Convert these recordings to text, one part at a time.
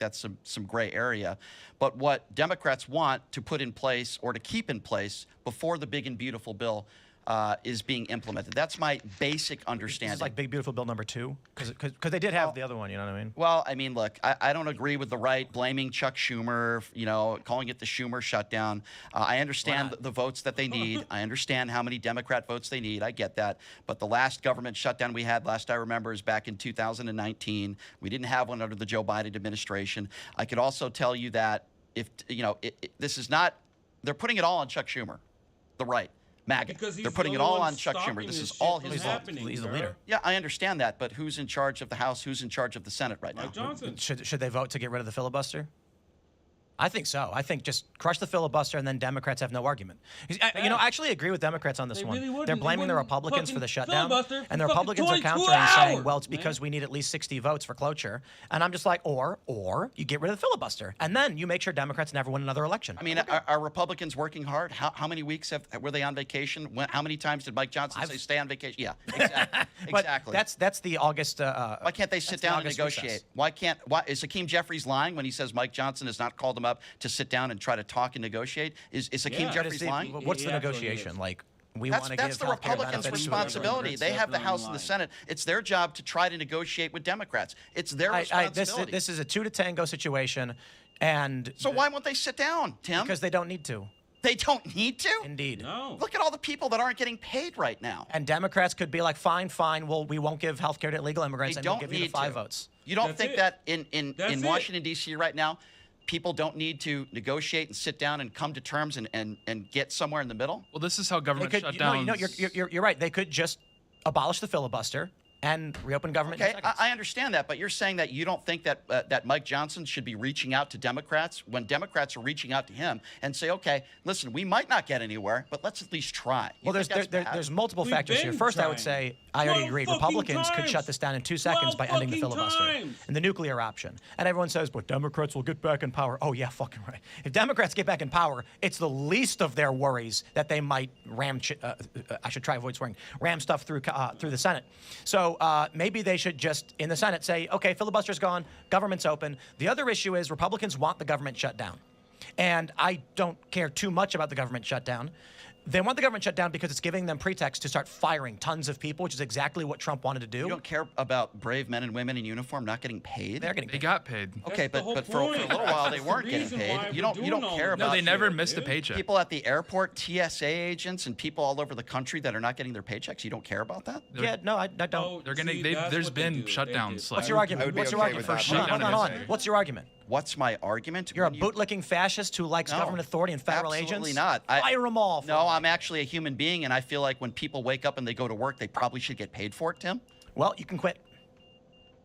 that's some gray area. But what Democrats want to put in place or to keep in place before the big and beautiful bill is being implemented. That's my basic understanding. It's like Big Beautiful Bill number 2, because they did have the other one. You know what I mean? Well, I mean, look, I don't agree with the right blaming Chuck Schumer, calling it the Schumer shutdown. I understand the votes that they need. I understand how many Democrat votes they need. I get that. But the last government shutdown we had, last I remember, is back in 2019. We didn't have one under the Joe Biden administration. I could also tell you that if, this is not, they're putting it all on Chuck Schumer, the right. MAGA. They're putting it all on Chuck Schumer. This is all his fault. He's the leader. Yeah, I understand that, but who's in charge of the House? Who's in charge of the Senate right now? Mike Johnson. Should they vote to get rid of the filibuster? I think so. I think just crush the filibuster and then Democrats have no argument. I actually agree with Democrats on this one. Really They're blaming the Republicans for the shutdown, and the Republicans are 22 countering saying, well, it's man. because we need at least 60 votes for cloture. And I'm just like, or you get rid of the filibuster, and then you make sure Democrats never win another election. I mean, are Republicans working hard? How many weeks were they on vacation? How many times did Mike Johnson say stay on vacation? Yeah, exactly. Exactly. That's the August. Why can't they sit down and negotiate? Recess. Why is Hakeem Jeffries lying when he says Mike Johnson has not called him up to sit down and try to talk and negotiate? Is Hakeem Jeffries lying? What's the negotiation? Like, we want to give That's the Republicans' responsibility. They have the House and the Senate. It's their job to try to negotiate with Democrats. It's their responsibility. This is a 2-to-tango situation, and so why won't they sit down, Tim? Because they don't need to. They don't need to? Indeed. No. Look at all the people that aren't getting paid right now. And Democrats could be like, fine, well, we won't give health care to illegal immigrants, and we'll give you the 5 votes. You don't That's think it. that in That's Washington, D.C. right now, people don't need to negotiate and sit down and come to terms and get somewhere in the middle? Well, this is how government They could, shutdowns. you're right. They could just abolish the filibuster and reopen government in Okay, seconds. I understand that, but you're saying that you don't think that that Mike Johnson should be reaching out to Democrats when Democrats are reaching out to him and say, okay, listen, we might not get anywhere, but let's at least try. Well, there's multiple factors here. First, I would say I already agree. Republicans could shut this down in 2 seconds by ending the filibuster and the nuclear option. And everyone says, but Democrats will get back in power. Oh, yeah, fucking right. If Democrats get back in power, it's the least of their worries that they might ram stuff through the Senate. So maybe they should just, in the Senate, say, okay, filibuster's gone, government's open. The other issue is Republicans want the government shut down. And I don't care too much about the government shutdown. They want the government shut down because it's giving them pretext to start firing tons of people, which is exactly what Trump wanted to do. You don't care about brave men and women in uniform not getting paid? They're getting paid. They got paid. Okay, but for a little while they weren't getting paid. You don't care about No, they never missed a paycheck. people at the airport, TSA agents, and people all over the country that are not getting their paychecks. You don't care about that? Yeah, no, I don't. Oh, They're gonna. see, They, that's there's what they been do. They shutdowns. do. What's your argument? I would be What's your okay argument? with that. Hold on. What's your argument? What's my argument? You're a When you- bootlicking fascist who likes No, government authority and federal absolutely agents? not. Fire them all. No, I'm actually a human being, and I feel like when people wake up and they go to work, they probably should get paid for it, Tim. Well, you can quit.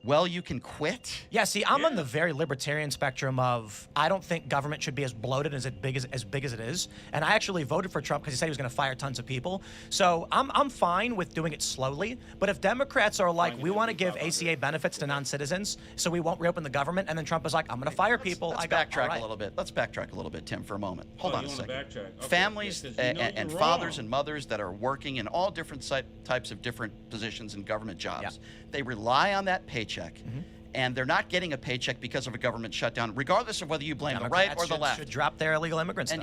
Well, you can quit. Yeah, see, I'm on the very libertarian spectrum of I don't think government should be as bloated as big as it is. And I actually voted for Trump because he said he was going to fire tons of people. So I'm fine with doing it slowly. But if Democrats are like, we want to give ACA benefits to non-citizens, so we won't reopen the government, and then Trump is like, I'm going to fire people. Let's backtrack a little bit. Let's backtrack a little bit, Tim, for a moment. Hold on a you wanna second. backtrack? Okay, Families okay, 'cause you know and you're fathers wrong. and mothers that are working in all different types of different positions in government jobs, Yeah. they rely on that paycheck. Mm-hmm. And they're not getting a paycheck because of a government shutdown, regardless of whether you blame the right or the left. Should drop their illegal immigrants. And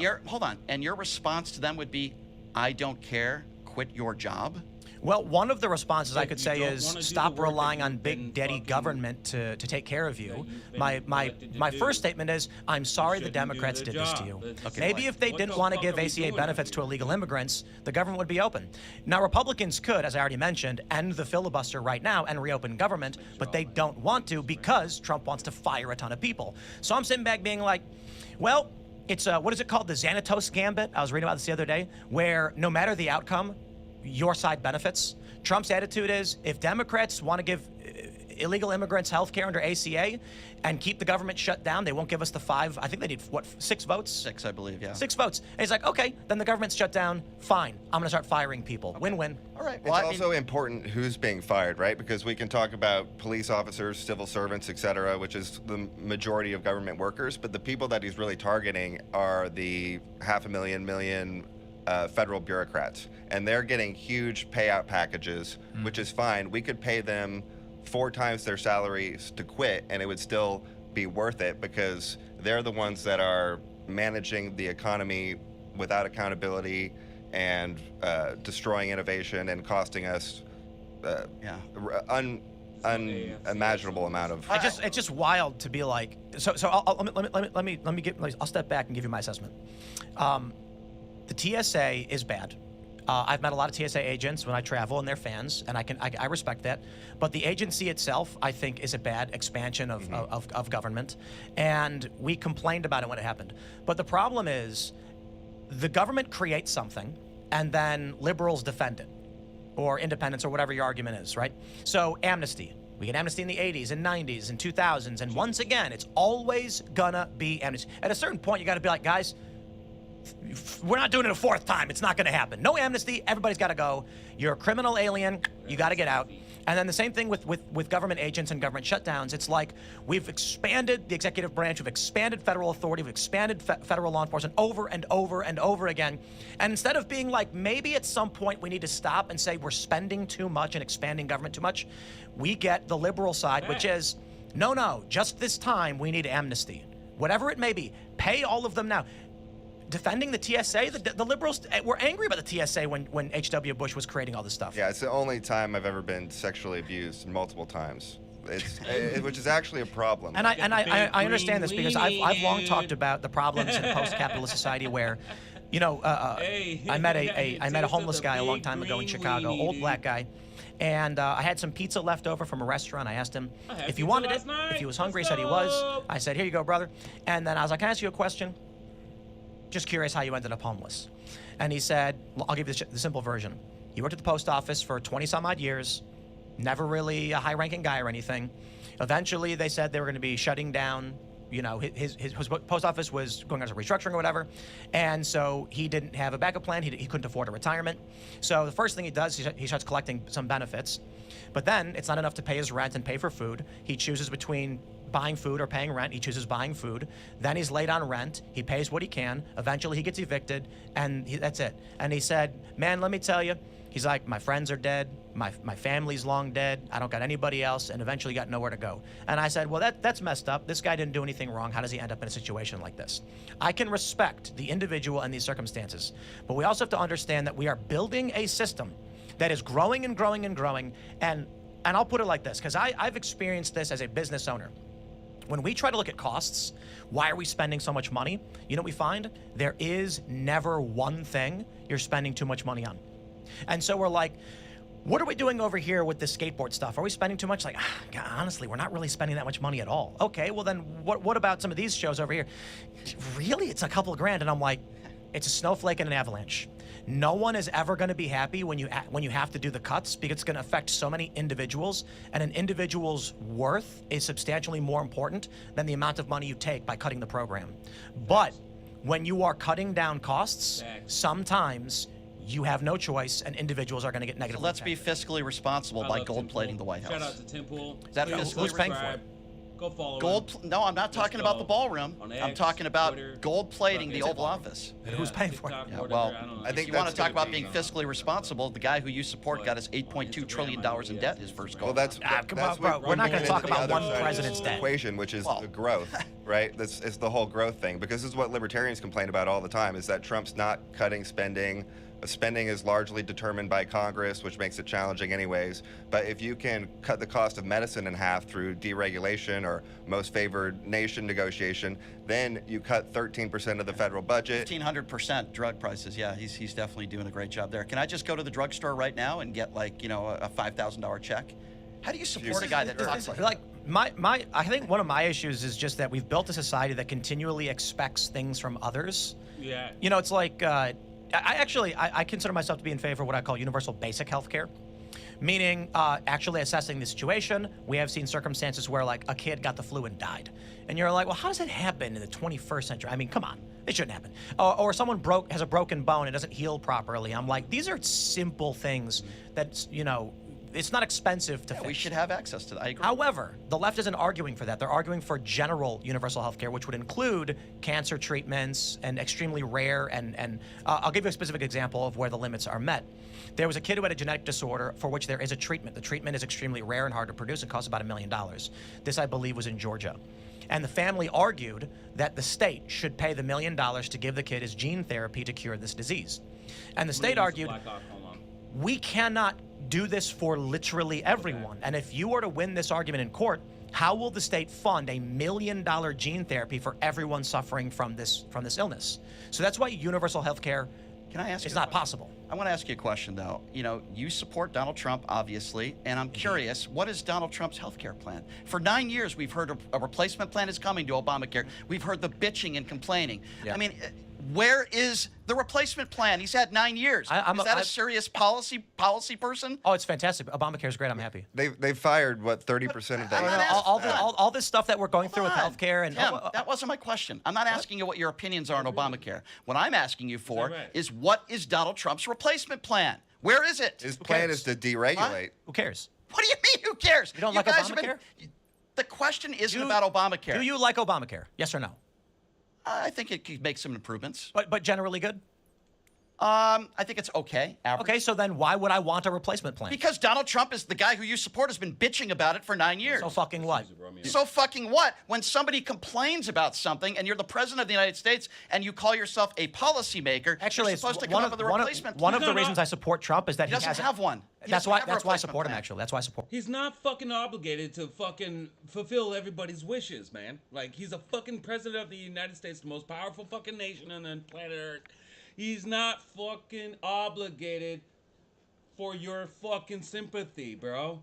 your response to them would be, I don't care, quit your job. Well, one of the responses I But could you say don't is wanna do stop the work relying that on you've big been daddy fucking- government to take care of you. that you've been My elected to my do. first statement is I'm sorry the shouldn't do Democrats the did this to job. you. That's Maybe fine. if they What didn't the want to fuck give are we ACA doing benefits here? to illegal immigrants, the government would be open. Now Republicans could, as I already mentioned, end the filibuster right now and reopen government, but they don't want to because Trump wants to fire a ton of people. So I'm sitting back being like, well, it's what is it called? The Xanatos Gambit. I was reading about this the other day, where no matter the outcome, your side benefits. Trump's attitude is if Democrats want to give illegal immigrants health care under ACA and keep the government shut down, they won't give us the 5, I think they need, 6 votes? 6, I believe, yeah. 6 votes. And he's like, okay, then the government's shut down, fine. I'm going to start firing people. Win-win. All right. It's Well, I mean, also important who's being fired, right? Because we can talk about police officers, civil servants, et cetera, which is the majority of government workers, but the people that he's really targeting are the 500,000 federal bureaucrats, and they're getting huge payout packages, which is fine. We could pay them 4 times their salaries to quit, and it would still be worth it because they're the ones that are managing the economy without accountability and destroying innovation and costing us unimaginable amount of. It's just wild to be like. So I'll step back and give you my assessment. The TSA is bad. I've met a lot of TSA agents when I travel, and they're fans, and I respect that. But the agency itself, I think, is a bad expansion of government, and we complained about it when it happened. But the problem is, the government creates something, and then liberals defend it, or independents, or whatever your argument is, right? So amnesty. We get amnesty in the 80s and 90s and 2000s, and once again, it's always gonna be amnesty. At a certain point, you gotta be like, guys, we're not doing it a fourth time. It's not going to happen. No amnesty. Everybody's got to go. You're a criminal alien. You got to get out. And then the same thing with government agents and government shutdowns. It's like we've expanded the executive branch. We've expanded federal authority. We've expanded federal law enforcement over and over and over again. And instead of being like, maybe at some point we need to stop and say we're spending too much and expanding government too much, we get the liberal side, which is, no, just this time we need amnesty. Whatever it may be, pay all of them now. Defending the TSA, the liberals were angry about the TSA when H.W. Bush was creating all this stuff. Yeah, it's the only time I've ever been sexually abused multiple times. Which is actually a problem. And I understand this because I've long talked about the problems in a post-capitalist society where, you know, I met a homeless guy a long time ago in Chicago, old black guy. And I had some pizza left over from a restaurant. I asked him if he wanted it, if he was hungry. He said he was. I said, here you go, brother. And then I was like, can I ask you a question? Just curious how you ended up homeless. And he said, well, I'll give you the simple version. He worked at the post office for 20 some odd years, never really a high ranking guy or anything. Eventually they said they were going to be shutting down, you know, his post office was going under restructuring or whatever. And so he didn't have a backup plan. He couldn't afford a retirement. So the first thing he does, he starts collecting some benefits. But then it's not enough to pay his rent and pay for food. He chooses between buying food or paying rent. He chooses buying food. Then he's late on rent. He pays what he can. Eventually he gets evicted, and that's it. And he said, man, let me tell you, he's like, my friends are dead. My family's long dead. I don't got anybody else, and eventually got nowhere to go. And I said, well, that's messed up. This guy didn't do anything wrong. How does he end up in a situation like this? I can respect the individual and these circumstances, but we also have to understand that we are building a system that is growing and growing and growing. And I'll put it like this, because I've experienced this as a business owner. When we try to look at costs, why are we spending so much money? You know what we find? There is never one thing you're spending too much money on. And so we're like, what are we doing over here with this skateboard stuff? Are we spending too much? Like, God, honestly, we're not really spending that much money at all. Okay, well then what about some of these shows over here? Really? It's a couple of grand. And I'm like, it's a snowflake and an avalanche. No one is ever going to be happy when you have to do the cuts, because it's going to affect so many individuals, and an individual's worth is substantially more important than the amount of money you take by cutting the program. But when you are cutting down costs, sometimes you have no choice, and individuals are going to get negatively Let's be fiscally responsible by gold plating the White House. Shout out to Temple. Is that who's paying for it? Go follow him. No, I'm not talking about the ballroom. On I'm X, talking about Twitter, gold plating the fucking Oval Office. And who's paying for it? TikTok, Yeah, whatever, well, I don't know. I think if you want that's to talk gonna about be- being fiscally responsible, the guy who you support got his $8.2 trillion in debt his first go. Well, that's come that's on, bro. what We're not bringing gonna talk into the about other one side of president's the debt. equation, which is the growth, right? This is the whole growth thing, because this is what libertarians complain about all the time: is that Trump's not cutting spending. Spending is largely determined by Congress, which makes it challenging anyways. But if you can cut the cost of medicine in half through deregulation or most favored nation negotiation, then you cut 13% of the federal budget. 1,500% drug prices. Yeah, he's definitely doing a great job there. Can I just go to the drugstore right now and get, like, you know, a $5,000 check? How do you support a guy that talks like that? I think one of my issues is just that we've built a society that continually expects things from others. Yeah. You know, it's like, I consider myself to be in favor of what I call universal basic health care, meaning actually assessing the situation. We have seen circumstances where, like, a kid got the flu and died. And you're like, well, how does that happen in the 21st century? I mean, come on, it shouldn't happen. Or someone has a broken bone and doesn't heal properly. I'm like, these are simple things that, you know, it's not expensive to fix. We should have access to that. I agree. However, the left isn't arguing for that. They're arguing for general universal health care, which would include cancer treatments and extremely rare and I'll give you a specific example of where the limits are met. There was a kid who had a genetic disorder for which there is a treatment. The treatment is extremely rare and hard to produce and costs about $1 million. This, I believe, was in Georgia. And the family argued that the state should pay the $1 million to give the kid his gene therapy to cure this disease. And the state argued, we cannot do this for literally everyone. And if you were to win this argument in court, how will the state fund a $1 million gene therapy for everyone suffering from this illness? So that's why universal health care is not possible. I want to ask you a question, though. You know, you support Donald Trump, obviously, and I'm curious, what is Donald Trump's health care plan? For 9 years, we've heard a replacement plan is coming to Obamacare. We've heard the bitching and complaining. Yeah. I mean, where is the replacement plan? He's had 9 years. Is that a serious policy person? Oh, it's fantastic. Obamacare is great. I'm happy. They've fired, what, 30% of that? I'm not asking All this stuff that we're going through with healthcare and Tim, that wasn't my question. I'm not asking you what your opinions are on Obamacare. What I'm asking you for is what is Donald Trump's replacement plan? Where is it? His plan is to deregulate. Who cares? What do you mean, who cares? You don't like guys have Obamacare? The question isn't about Obamacare. Do you like Obamacare? Yes or no? I think it could make some improvements. But generally good? I think it's okay. Average. Okay, so then why would I want a replacement plan? Because Donald Trump is the guy who you support has been bitching about it for 9 years. So fucking what? So fucking what? When somebody complains about something and you're the president of the United States and you call yourself a policymaker, Actually, you're supposed to come up with a replacement plan. one of the reasons I support Trump is that He doesn't have one. That's why I support him, actually. That's why I support him. He's not fucking obligated to fucking fulfill everybody's wishes, man. Like, he's a fucking president of the United States, the most powerful fucking nation on the planet Earth. He's not fucking obligated for your fucking sympathy, bro.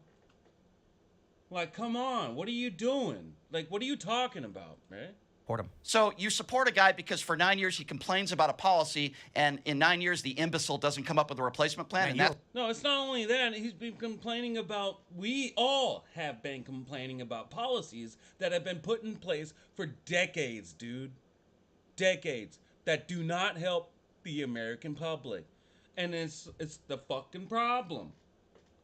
Like, come on. What are you doing? Like, what are you talking about, man? Support him. So you support a guy because for 9 years he complains about a policy, and in 9 years the imbecile doesn't come up with a replacement plan. Man, and No, it's not only that. He's been complaining about, we all have been complaining about policies that have been put in place for decades, dude. Decades. That do not help the American public. And it's the fucking problem.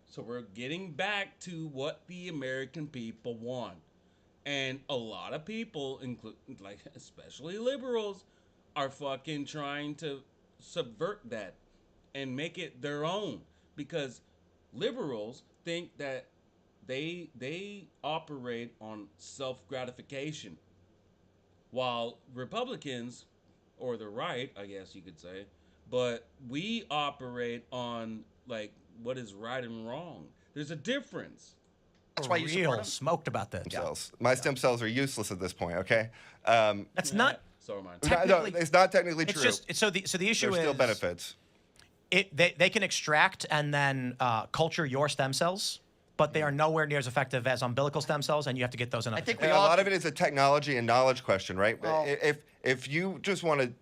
So we're getting back to what the American people want. And a lot of people, like especially liberals, are fucking trying to subvert that and make it their own, because liberals think that they operate on self-gratification, while Republicans, or the right, I guess you could say, but we operate on like what is right and wrong. There's a difference. That's why you support him. Smoked about this. Cells. My stem cells are useless at this point. Okay. That's not. So am I. No, it's not technically It's true. just so the issue There's is still benefits. They can extract and then culture your stem cells, but they are nowhere near as effective as umbilical stem cells, and you have to get those in. I think And a lot of it is a technology and knowledge question, right? Well- If you just want to,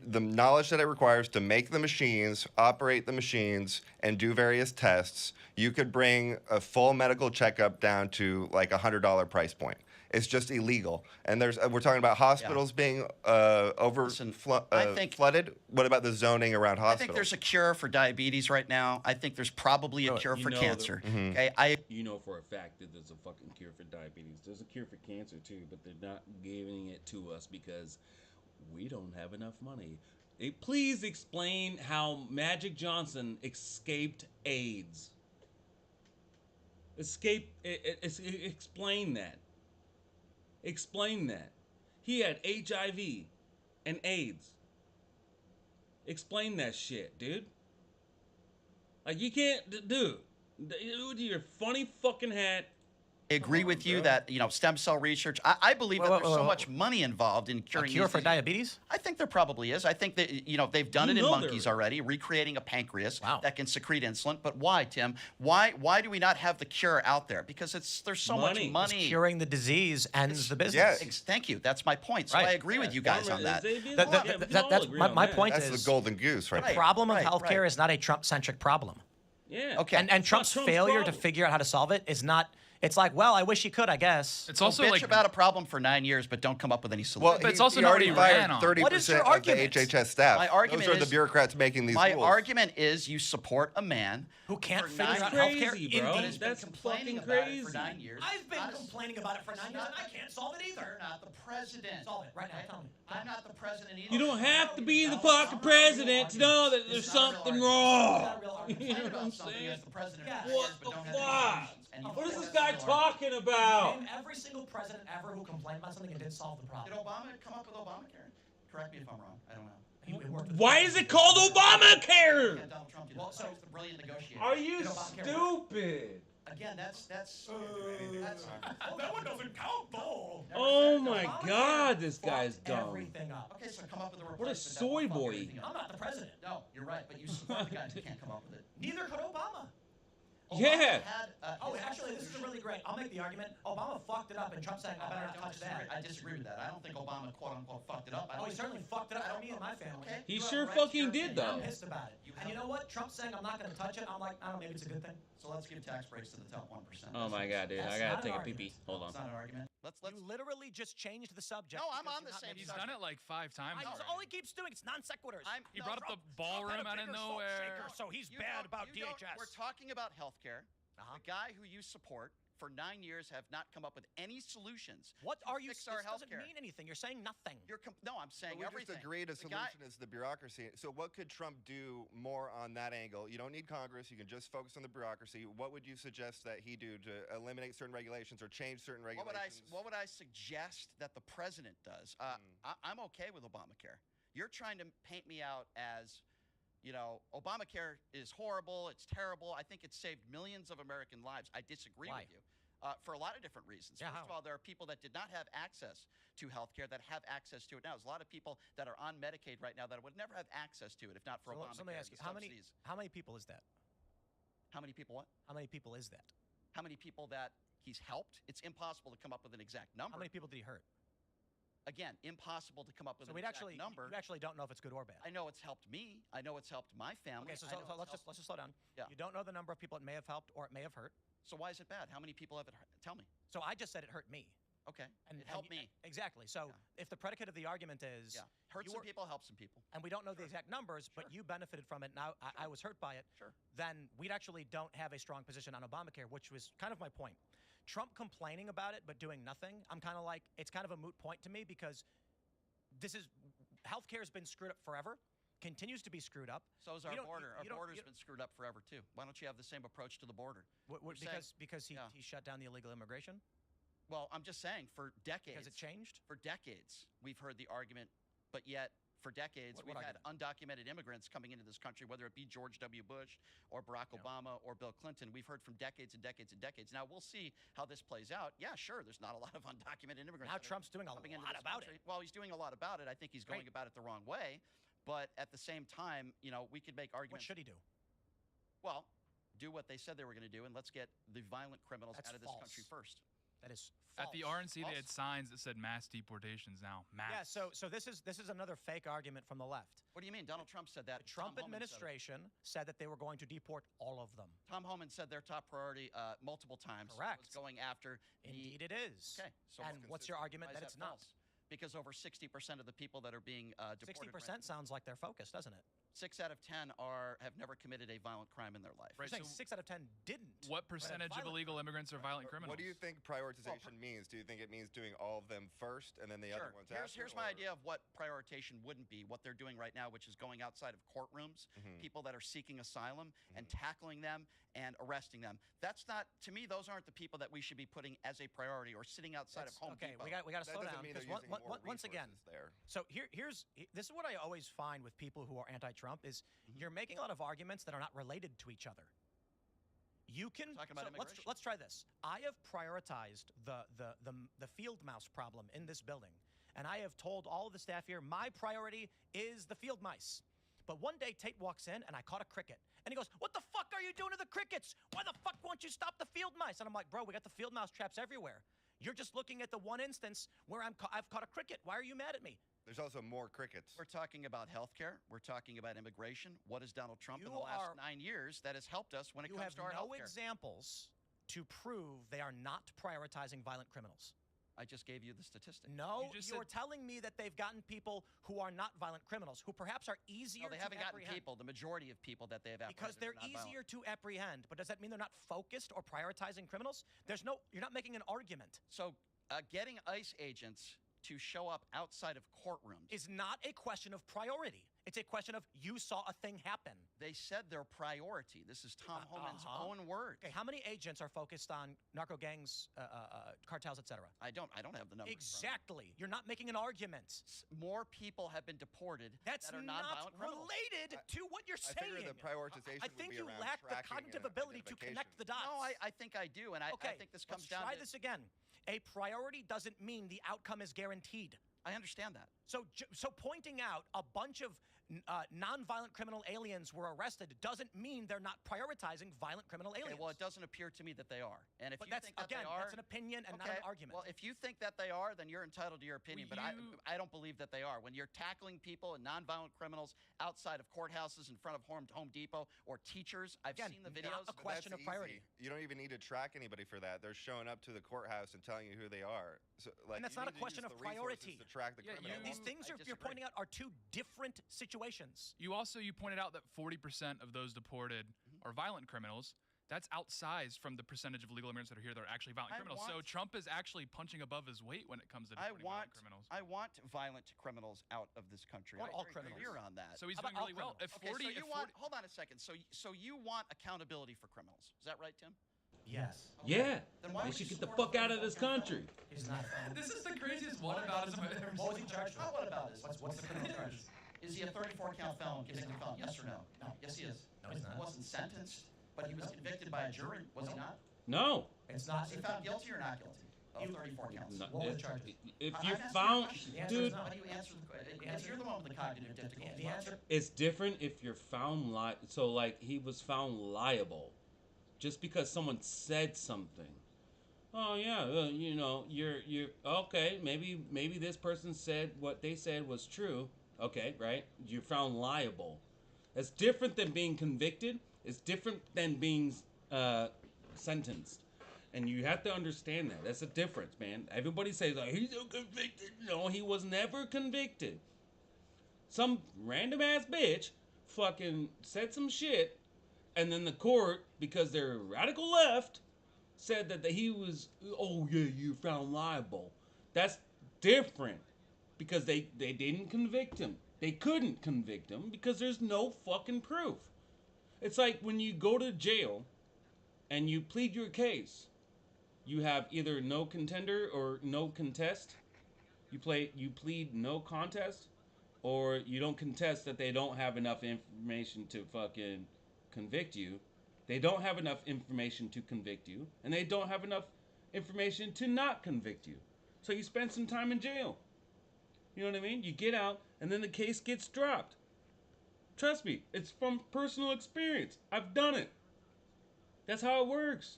the knowledge that it requires to make the machines, operate the machines, and do various tests, you could bring a full medical checkup down to like $100 price point. It's just illegal. And we're talking about hospitals being flooded. What about the zoning around hospitals? I think there's a cure for diabetes right now. I think there's probably a cure for cancer. Okay, You know for a fact that there's a fucking cure for diabetes. There's a cure for cancer too, but they're not giving it to us because we don't have enough money. Please explain how Magic Johnson escaped AIDS. Explain that. Explain that. He had HIV and AIDS. Explain that shit, dude. Like, you can't, dude, your funny fucking hat. I agree with you that, stem cell research, I believe that there's so much money involved in curing A cure for these- diabetes? I think there probably is. I think that, they've done it in monkeys already, recreating a pancreas that can secrete insulin. But why, Tim? Why do we not have the cure out there? Because there's so much money. Curing the disease ends the business. Yeah. Thank you. That's my point. So Right. I agree with you guys on that. That's my point. That's Is the golden goose, right? the problem of right, healthcare right. is not a Trump-centric problem. Yeah. Okay. And It's not Trump's failure to problem. figure out how to solve it is not it's like, well, I wish he could, I guess. It's So also bitch like about a problem for 9 years, but don't come up with any Well, solutions. But it's he- also he not what already he fired ran on. 30% What is your of the argument? HHS staff. My argument Those are the is- bureaucrats making these My rules. argument is you support a man Who can't for figure 9 out years healthcare Crazy, bro. in has been That's complaining fucking about it for crazy. 9 years. I've been Not- complaining about it for 9 years, and I can't solve it either. You're not the president. Solve it right now. Tell me. I'm not the president either. You don't have to be the No, fucking I'm not a real president to argument. know that there's It's not a real something argument. wrong. You You know what I'm something saying? as the president Yeah. of the What is, but the don't have any fuck? solutions. And you What is think this that's guy a real argument. talking about? Name every single president ever who complained about something and didn't solve the Did problem. Obama come up with Obamacare? Correct me if I'm wrong. I don't know. He worked with- Why is it called Obamacare? Yeah, Donald Trump did. Well, Well, so- so the brilliant negotiator. Are you Did Obamacare work? stupid? Again, that's Oh, that one doesn't count, though. Oh my Obamacare God, this guy's fucked dumb. everything up. okay. So come up with a What a replacement. that soy won't fuck boy. everything up. I'm not the president. No, you're right, but you support the guy who can't come up with it. Neither could Obama. Yeah. Had, Oh, his actually, this is really great. I'll make the argument. Obama fucked it up, and Trump saying, I better not touch that. I disagree with that. I don't think Obama quote unquote fucked it up. I Oh, don't he think- certainly fucked it up I for don't me and know. my family. Okay. He You have sure a right to fucking your did, opinion. though. I'm pissed about it. And you know what? Trump saying I'm not going to touch it. I'm like, I don't know, maybe it's a good thing. So let's give tax breaks to the top 1%. Oh my God, dude! That's I not gotta an take a argument. pee-pee. Hold It's on. not an argument. Let's You literally just changed the subject. No, I'm because on you're the not same making He's subject. done it like 5 times. That's already. all he keeps doing. It's non sequiturs. He no, brought up the ballroom out of nowhere. So he's you bad don't- about you don't- DHS. We're talking about healthcare. Uh-huh. The guy who you support for 9 years have not come up with any solutions. What to are you? fix our This doesn't healthcare. mean anything. You're saying nothing. No, I'm saying But we everything. just agreed a The guy- solution is the bureaucracy. So what could Trump do more on that angle? You don't need Congress. You can just focus on the bureaucracy. What would you suggest that he do to eliminate certain regulations or change certain What regulations? would I suggest that the president does? I'm okay with Obamacare. You're trying to paint me out as, Obamacare is horrible. It's terrible. I think it saved millions of American lives. I disagree Why? with you. For a lot of different reasons. Yeah, First how? of all, there are people that did not have access to health care that have access to it now. There's a lot of people that are on Medicaid right now that would never have access to it if not for So Obamacare. let me ask you, the how many people is that? How many people what? How many people is that? How many people that he's helped? It's impossible to come up with an exact number. How many people did he hurt? Again, impossible to come up with So an we'd exact actually, number. you actually don't know if it's good or bad. I know it's helped me. I know it's helped my family. Okay, so, I know it's let's helped- just slow down. Yeah. You don't know the number of people it may have helped or it may have hurt. So why is it bad? How many people have it hurt? Tell me. So I just said it hurt me. Okay. And it helped and- me. Exactly. So Yeah. if the predicate of the argument is Yeah. Hurt you some were- people, help some people. and we don't know the exact numbers, but you benefited from it, and I was hurt by it, Sure. then we actually don't have a strong position on Obamacare, which was kind of my point. Trump complaining about it but doing nothing, I'm kind of like, it's kind of a moot point to me because healthcare has been screwed up forever, continues to be screwed up. So is You our don't- border. you Our don't- border's you- been screwed up forever too. Why don't you have the same approach to the border? You're saying- Because yeah. he shut down the illegal immigration? Well, I'm just saying for decades. Because it changed? For decades, we've heard the argument, but yet for decades What we've had argument? undocumented immigrants coming into this country, whether it be George W. Bush or Barack Obama or Bill Clinton. We've heard from decades and decades and decades. Now we'll see how this plays out. Yeah, sure, there's not a lot of undocumented immigrants. Now that are Trump's doing a coming into lot this about country. it. Well, he's doing a lot about it. I think he's going Great. about it the wrong way. But at the same time, we could make What arguments. should he do? Well, do what they said they were going to do, and let's get the violent criminals That's out of this country false. first. That is false. At the RNC, they had False. signs that said mass deportations now. Mass. Yeah, so this is another fake argument from the left. What do you mean? Donald Trump said that. The Trump Tom Homan said it. administration said that they were going to deport all of them. Tom Homan said their top priority multiple times Correct. was going after Indeed, it is. Okay, so and what's your argument why is that it's not? false? Because over 60% of the people that are being deported, 60% sounds like they're focused, doesn't it? 6 out of 10 have never committed a violent crime in their life. You're Right, saying so 6 out of 10 didn't. What but had percentage of violent illegal crime. immigrants are violent criminals? What do you think prioritization means? Do you think it means doing all of them first and then the other Sure. ones Here's, after? here's my or- idea of what prioritization wouldn't be, what they're doing right now, which is going outside of courtrooms, people that are seeking asylum and tackling them and arresting them. That's not, to me, those aren't the people that we should be putting as a priority or sitting outside of Home Okay, Depot. we got to That slow doesn't down mean because they're using more once again, resources there. so this is what I always find with people who are anti-Trump is you're making a lot of arguments that are not related to each other. You can Talking about so immigration. let's try this. I have prioritized the field mouse problem in this building, and I have told all of the staff here my priority is the field mice. But one day Tate walks in and I caught a cricket, and he goes, "What the fuck are you doing to the crickets? Why the fuck won't you stop the field mice?" And I'm like, "Bro, we got the field mouse traps everywhere. You're just looking at the one instance where I've caught a cricket. Why are you mad at me?" There's also more crickets. We're talking about healthcare. We're talking about immigration. What has Donald Trump in You the last are- 9 years that has helped us when it You comes have to our no healthcare? examples to prove they are not prioritizing violent criminals? I just gave you the statistic. No, You just you're said- telling me that they've gotten people who are not violent criminals, who perhaps are easier No, they to haven't gotten apprehend. people. The majority of people that they have Because apprehended they're are not violent. easier to apprehend. But does that mean they're not focused or prioritizing criminals? You're not making an argument. So getting ICE agents to show up outside of courtrooms. Is not a question of priority. It's a question of you saw a thing happen. They said their priority. This is Tom Homan's own words. Okay, how many agents are focused on narco gangs, cartels, etc.? I don't have the numbers. Exactly. You're not making an argument. More people have been deported That's that are not nonviolent criminals. related to what you're I saying. figure the prioritization I would think be you around lack the tracking cognitive and ability to connect the dots. No, I think I do, and Okay, I think this comes let's down try to this again. A priority doesn't mean the outcome is guaranteed. I understand that. So pointing out a bunch of non-violent criminal aliens were arrested doesn't mean they're not prioritizing violent criminal aliens. Okay, well, it doesn't appear to me that they are. And if But you that's, think that again, they are, that's an opinion and not an argument. Well, if you think that they are, then you're entitled to your opinion. Well, But I don't believe that they are. When you're tackling people and nonviolent criminals outside of courthouses, in front of Home Depot, or teachers, I've Again, seen the not videos. a question That's of priority. easy. You don't even need to track anybody for that. They're showing up to the courthouse and telling you who they are. So, like, And that's you not a need to question use of the resources priority. to track the Yeah, criminals. These things I you're disagree. pointing out are two different situations. You pointed out that 40% of those deported are violent criminals. That's outsized from the percentage of legal immigrants that are here that are actually violent I criminals. So want- Trump is actually punching above his weight when it comes to I deporting violent want criminals. violent criminals out of this country. I want I'm all very criminals. clear on that. So he's How doing about really all well. If criminals? 40, Okay, so if you 40 hold on a second. So you want accountability for criminals? Is that right, Tim? Yes. Yeah. Then why They would should you get the support fuck out of this country. He's not. This is the craziest whataboutism I've ever What was he seen. charged with? What about this? What's the criminal charge? Is he a 34-count felon, convicted felon? Yes or no? No. Yes, he is. No, he's not. He wasn't sentenced, but he was convicted by a jury, was he not? No. It's not. Was he found guilty or not guilty of 34 counts? No, What was if- the charges? If I'm you asking you a found, question. The answer is dude, no. How do you answer the question? You're the one with the cognitive difficulties. The answer. it's different if you're found so like he was found liable, just because someone said something. Oh yeah, you know, you're okay. Maybe this person said what they said was true. Okay, right? You're found liable. That's different than being convicted. It's different than being sentenced. And you have to understand that. That's a difference, man. Everybody says, like, he's so convicted. No, he was never convicted. Some random ass bitch fucking said some shit, and then the court, because they're radical left, said that he was, oh yeah, you're found liable. That's different. Because they didn't convict him. They couldn't convict him because there's no fucking proof. It's like when you go to jail and you plead your case. You have either no contender or no contest. You plead no contest, or you don't contest that they don't have enough information to fucking convict you. They don't have enough information to convict you, and they don't have enough information to not convict you. So you spend some time in jail. You know what I mean? You get out, and then the case gets dropped. Trust me, it's from personal experience. I've done it. That's how it works.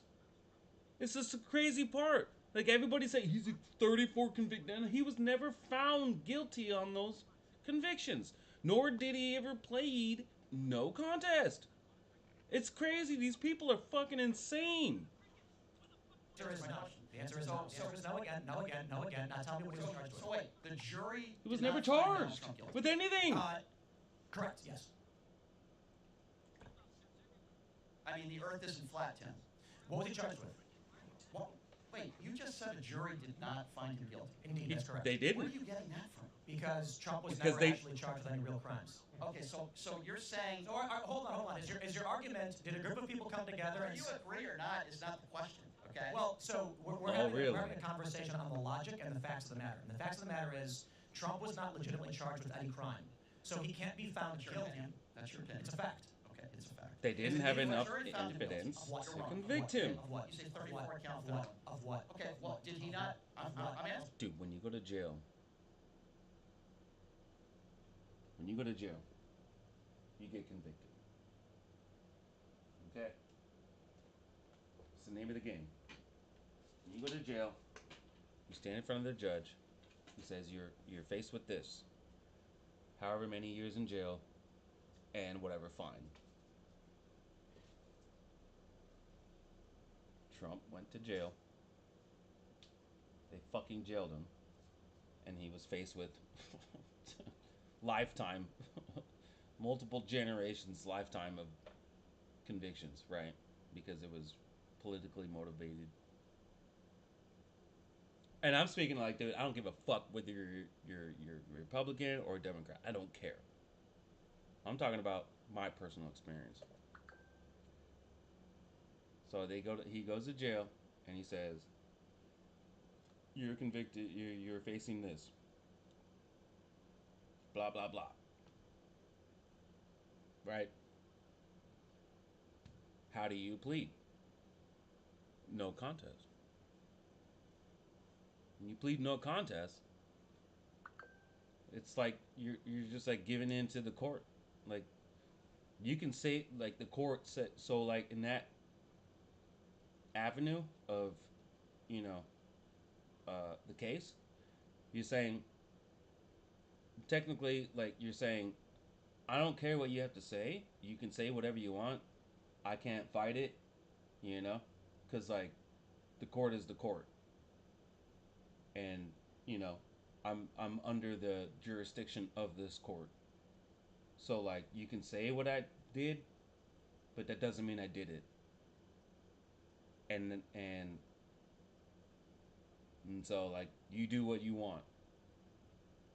It's just the crazy part. Like, everybody say he's a 34 convicted, and he was never found guilty on those convictions. Nor did he ever plead no contest. It's crazy. These people are fucking insane. The answer is no. The answer is no. The answer is no again, no again, no again. Now tell me what he was charged with. So wait, the jury He was did never not find Donald charged Trump guilty. with anything. Correct, yes. I mean, the earth isn't flat, Tim. What was he charged with? Well, wait, you just said a jury did not find him guilty. Indeed, that's correct. They Where are didn't. you getting that from? Because Trump was Because never they- actually charged with any real crimes. Okay, so you're saying, So, hold on. Is your argument, did a group of people come together whether and... you agree or not is not the question, okay? Well, so we're Oh, having, really? we're having a conversation on the logic and the facts of the matter. And the facts of the matter is, Trump was not legitimately charged with any crime. So he can't be found that's your guilty. opinion. That's your opinion. It's a fact. Okay, it's a fact. They didn't If have the enough jury found him guilty, evidence Of what? to You're wrong. convict him. Of what? You say Of 34 what? count Of what? felon. Of what? Okay, well, did he not? I'm asking. Dude, when you go to jail, you get convicted. Okay? It's the name of the game. When you go to jail, you stand in front of the judge. He says you're faced with this. However many years in jail and whatever fine. Trump went to jail. They fucking jailed him, and he was faced with lifetime, multiple generations, lifetime of convictions, right? Because it was politically motivated. And I'm speaking like, dude, I don't give a fuck whether you're Republican or Democrat. I don't care. I'm talking about my personal experience. So he goes to jail, and he says, "You're convicted. You're facing this. Blah blah blah." Right? How do you plead? No contest. When you plead no contest, it's like you're just like giving in to the court. Like, you can say, like, the court said, so like in that avenue of, you know, the case, you're saying, technically, like, you're saying, I don't care what you have to say. You can say whatever you want. I can't fight it, you know, because, like, the court is the court, and, you know, I'm under the jurisdiction of this court. So, like, you can say what I did, but that doesn't mean I did it. And so, like, you do what you want.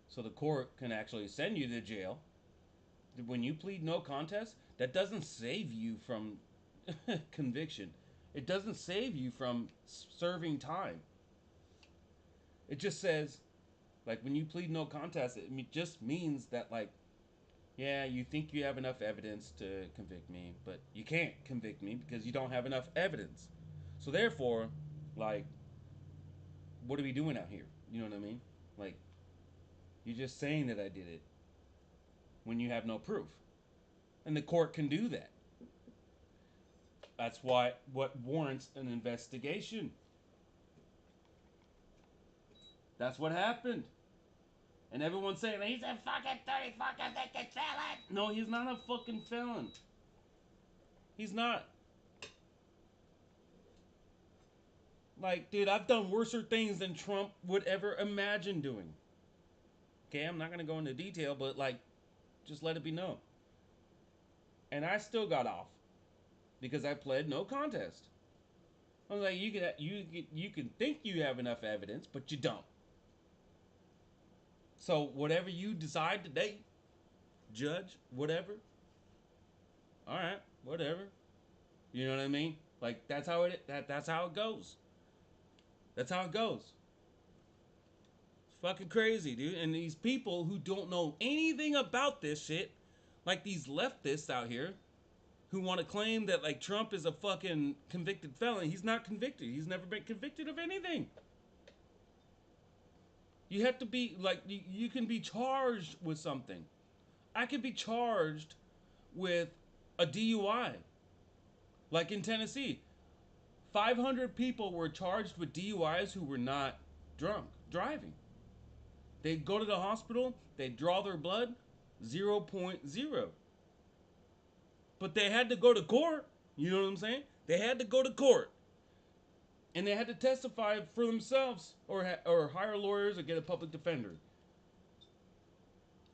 So the court can actually send you to jail. When you plead no contest, that doesn't save you from conviction. It doesn't save you from serving time. It just says, like, when you plead no contest, it just means that, like, yeah, you think you have enough evidence to convict me, but you can't convict me because you don't have enough evidence. So therefore, like, what are we doing out here? You know what I mean? Like, you're just saying that I did it when you have no proof. And the court can do that. That's what warrants an investigation. That's what happened. And everyone's saying, he's a fucking 30 fucking convicted felon. No, he's not a fucking felon. He's not. Like, dude, I've done worser things than Trump would ever imagine doing. Okay, I'm not going to go into detail, but, like, just let it be known. And I still got off because I pled no contest. I was like, you can think you have enough evidence, but you don't. So whatever you decide today, judge, whatever. All right, whatever. You know what I mean? Like, that's how it goes. That's how it goes. It's fucking crazy, dude. And these people who don't know anything about this shit, like these leftists out here, who want to claim that, like, Trump is a fucking convicted felon. He's not convicted. He's never been convicted of anything. You have to be, like, you can be charged with something. I could be charged with a DUI. Like in Tennessee, 500 people were charged with DUIs who were not drunk driving. They go to the hospital, they draw their blood, 0.0. But they had to go to court. You know what I'm saying? They had to go to court. And they had to testify for themselves or hire lawyers or get a public defender.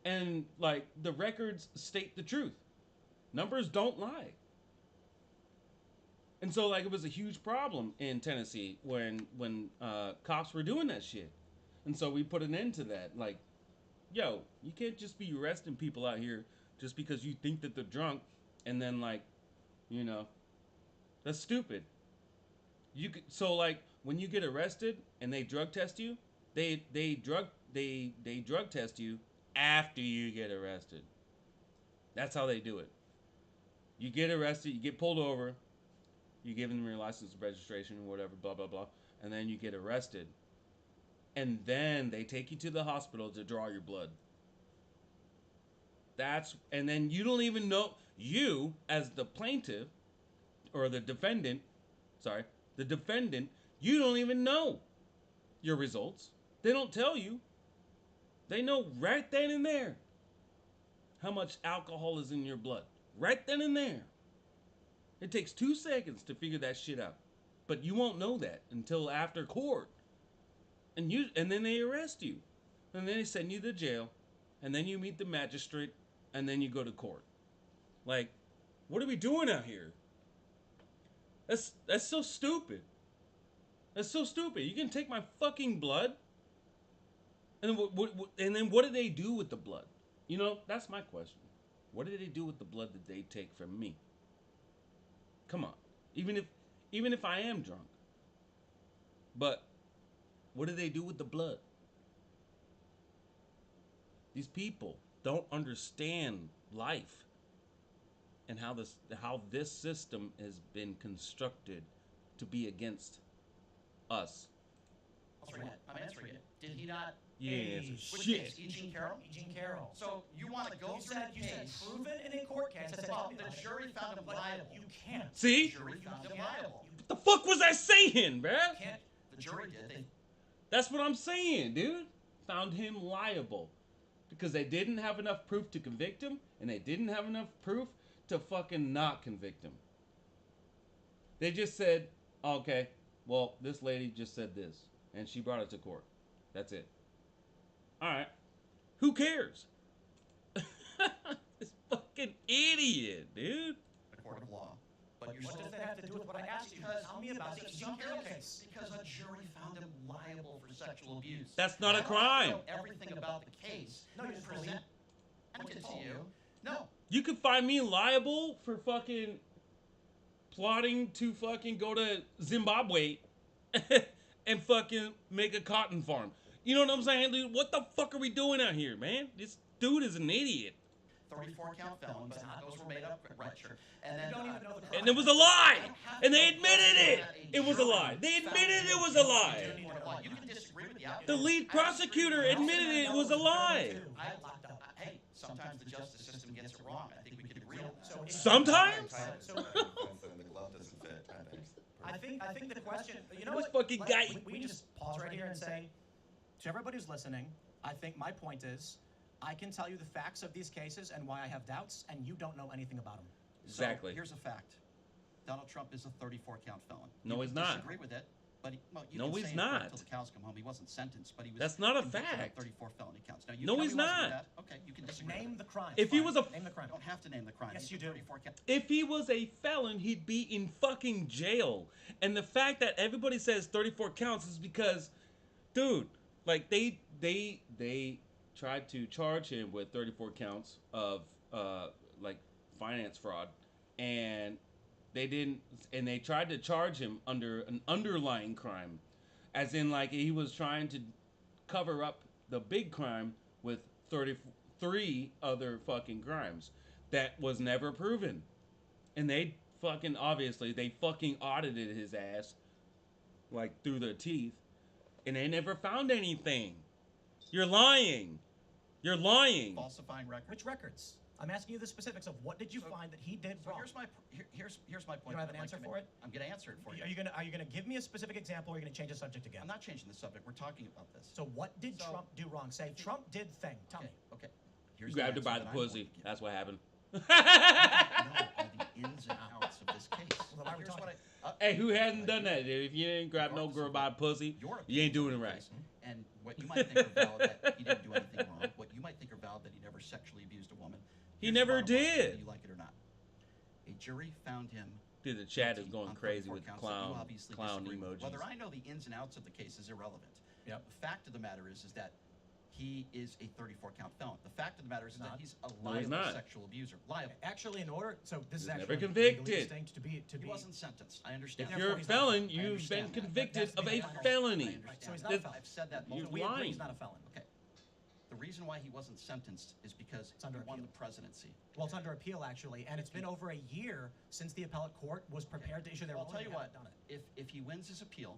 And, like, the records state the truth. Numbers don't lie. And so, like, it was a huge problem in Tennessee when cops were doing that shit. And so we put an end to that. Like, yo, you can't just be arresting people out here just because you think that they're drunk, and then, like, you know, that's stupid. So, like, when you get arrested and they drug test you, they drug test you after you get arrested. That's how they do it. You get arrested, you get pulled over, you give them your license, registration, whatever, blah blah blah, and then you get arrested, and then they take you to the hospital to draw your blood. And then you don't even know, you as the plaintiff or the defendant, you don't even know your results. They don't tell you. They know right then and there how much alcohol is in your blood. Right then and there. It takes 2 seconds to figure that shit out. But you won't know that until after court. And then they arrest you. And then they send you to jail. And then you meet the magistrate. And then you go to court. Like, what are we doing out here? That's so stupid. That's so stupid. You can take my fucking blood? And then what do they do with the blood? You know, that's my question. What did they do with the blood that they take from me? Come on. Even if I am drunk. But what do they do with the blood? These people don't understand life and how this system has been constructed to be against us. I'm answering it. Did he not? Yeah, Which shit. case? E. Jean Carroll? E. Jean Carroll. So you want to go through the You said case? proven in a court case. I said, Well, tell me the jury found him liable. You can't. See? The jury found him liable. What the fuck was I saying, bruh? Can't. The jury did. That's what I'm saying, dude. Found him liable. Because they didn't have enough proof to convict him, and they didn't have enough proof to fucking not convict him. They just said, okay, well, this lady just said this, and she brought it to court. That's it. Alright. Who cares? This fucking idiot, dude. A court of law. But you're What still does that have to do with what I asked you? Tell me about the Jean Carroll case. because a jury found him liable for sexual abuse. That's not a I don't crime. know everything about the case. No, you present it to you. No. You could find me liable for fucking plotting to fucking go to Zimbabwe and fucking make a cotton farm. You know what I'm saying, dude? What the fuck are we doing out here, man? This dude is an idiot. 34 count felon, but those were made up, right? Sure. And then, You don't even know the crime. And it was a lie. And they admitted it. It was a lie. They admitted it was a lie. You can disagree with the outcome. The lead prosecutor admitted it was a lie. Hey, sometimes the justice system gets it wrong. I think we can agree on that. Sometimes? The glove doesn't fit, I think. I think the question, you know This what? fucking guy- We just pause right here and say, to everybody who's listening, I think my point is, I can tell you the facts of these cases and why I have doubts, and you don't know anything about them. Exactly. So here's a fact. Donald Trump is a 34 count felon. No, You he's can not. Disagree with it, but you No, can he's say not. until the cows come home. He wasn't sentenced, but he was. That's not a convicted of fact. 34 felony counts. Now, you No, tell me he's he wasn't not. that. Okay, you can disagree. Name with the it. crime. If he Fine. was a- Name the crime. You don't have to name the crime. Yes, He's you a do. 34 count. If he was a felon, he'd be in fucking jail. And the fact that everybody says 34 counts is because, dude, like they tried to charge him with 34 counts of like finance fraud, and they didn't, and they tried to charge him under an underlying crime, as in like he was trying to cover up the big crime with 33 other fucking crimes that was never proven. And they fucking, obviously, they fucking audited his ass, like, through their teeth, and they never found anything. You're lying. You're lying. Falsifying records. Which records? I'm asking you the specifics of what did you find that he did So wrong? here's my point. You don't have that an I'd answer like to for make. it? I'm going to answer it for you. Are you gonna give me a specific example, or are you gonna change the subject again? I'm not changing the subject. We're talking about this. So what did So- Trump do wrong? Say Trump did thing. Tell me. Okay. You Here's grabbed her the by answer the that I'm going pussy. to give. That's what happened. know all the ins and outs of this case. Well, then why are we Here's talking? what Hey, who hasn't done that? If you ain't grab no girl by the pussy, Your you ain't opinions doing on it the right. case, And what you might think are valid that he didn't do anything wrong. What you might think are valid that he never sexually abused a woman. He Here's the never bottom line, did. Whether you like it or not. A jury found him. Dude, the chat is guilty going on crazy 34 with counts that you clown obviously clown disagree with. emojis. Whether I know the ins and outs of the case is irrelevant. Yep. The fact of the matter is that he is a 34 count felon. The fact of the matter is that Not. he's a No, he's liable not. sexual abuser. Liable. Actually, in order, so this is He was actually never legally convicted. distinct to be He wasn't sentenced. I understand. If that. you're a he's not- felon, I you've been understand that. convicted That's of a being honest. felony. I understand So he's that. not a felon. I've said that You're multiple we agree lying. he's not a felon. Okay. The reason why he wasn't sentenced is because It's under he won appeal. the presidency. Well, it's under appeal actually, and it's been over a year since the appellate court was prepared to issue their Well, I'll tell ruling. you They what. haven't done it. If he wins his appeal,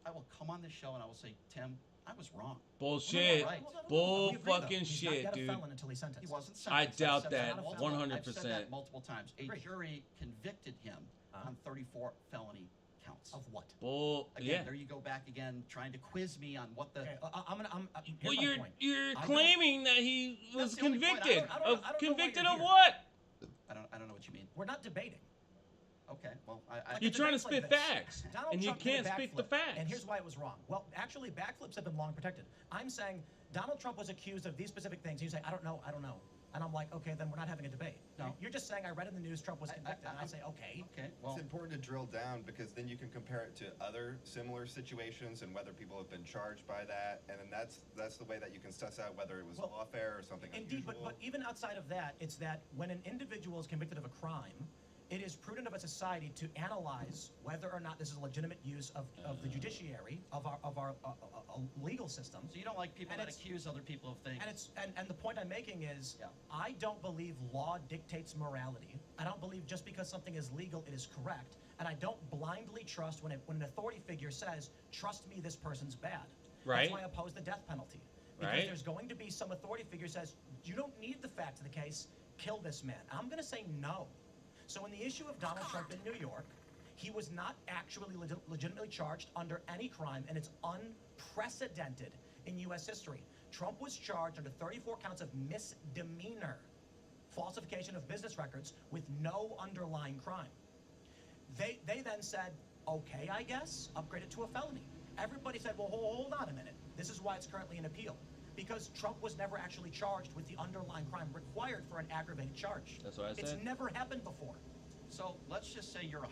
I will come on this show and I will say, Tim, I was wrong. Bullshit. Right. Bull We agree, though. fucking He's not shit, yet a dude. felon until he's sentenced. He wasn't I sentenced. doubt I've said that multiple- 100%. I've said that multiple times. A Great. jury convicted him on 34 felony counts. Of what? Bull. Again, Yeah. there you go back again, trying to quiz me on what the. Okay, here's Well, my you're point. you're I don't- claiming that he was That's the only point. convicted I don't know of why convicted you're of here. what? I don't know what you mean. We're not debating. Okay, well, You're trying to Like spit this. facts, Donald and you Trump did a can't speak the backflip, facts. And here's why it was wrong. Well, actually, backflips have been long protected. I'm saying Donald Trump was accused of these specific things. You say, I don't know. And I'm like, okay, then we're not having a debate. No. You're just saying I read in the news Trump was convicted, and I say, okay. okay, well, It's important to drill down because then you can compare it to other similar situations and whether people have been charged by that, and then that's the way that you can suss out whether it was Well, lawfare or something Indeed, unusual. but even outside of that, it's that when an individual is convicted of a crime, it is prudent of a society to analyze whether or not this is a legitimate use of the judiciary, of our legal system. so you don't like people And that it's- accuse other people of things. And the point I'm making is, Yeah. I don't believe law dictates morality. I don't believe just because something is legal, it is correct. And I don't blindly trust when an authority figure says, trust me, this person's bad. Right. That's why I oppose the death penalty. Because Right. there's going to be some authority figure says, you don't need the facts of the case, kill this man. I'm going to say no. So in the issue of Donald Trump in New York, he was not actually legitimately charged under any crime, and it's unprecedented in U.S. history. Trump was charged under 34 counts of misdemeanor, falsification of business records with no underlying crime. They then said, okay, I guess, upgrade it to a felony. Everybody said, well, hold on a minute. This is why it's currently in appeal. Because Trump was never actually charged with the underlying crime required for an aggravated charge. That's what I It's said. never happened before. So let's just say you're 100%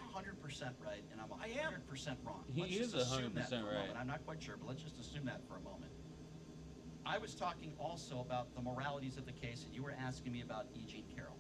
right and I'm I am. 100% wrong. He Let's is just assume that 100% for a right. moment. I'm not quite sure, but let's just assume that for a moment. I was talking also about the moralities of the case, and you were asking me about E. Jean Carroll.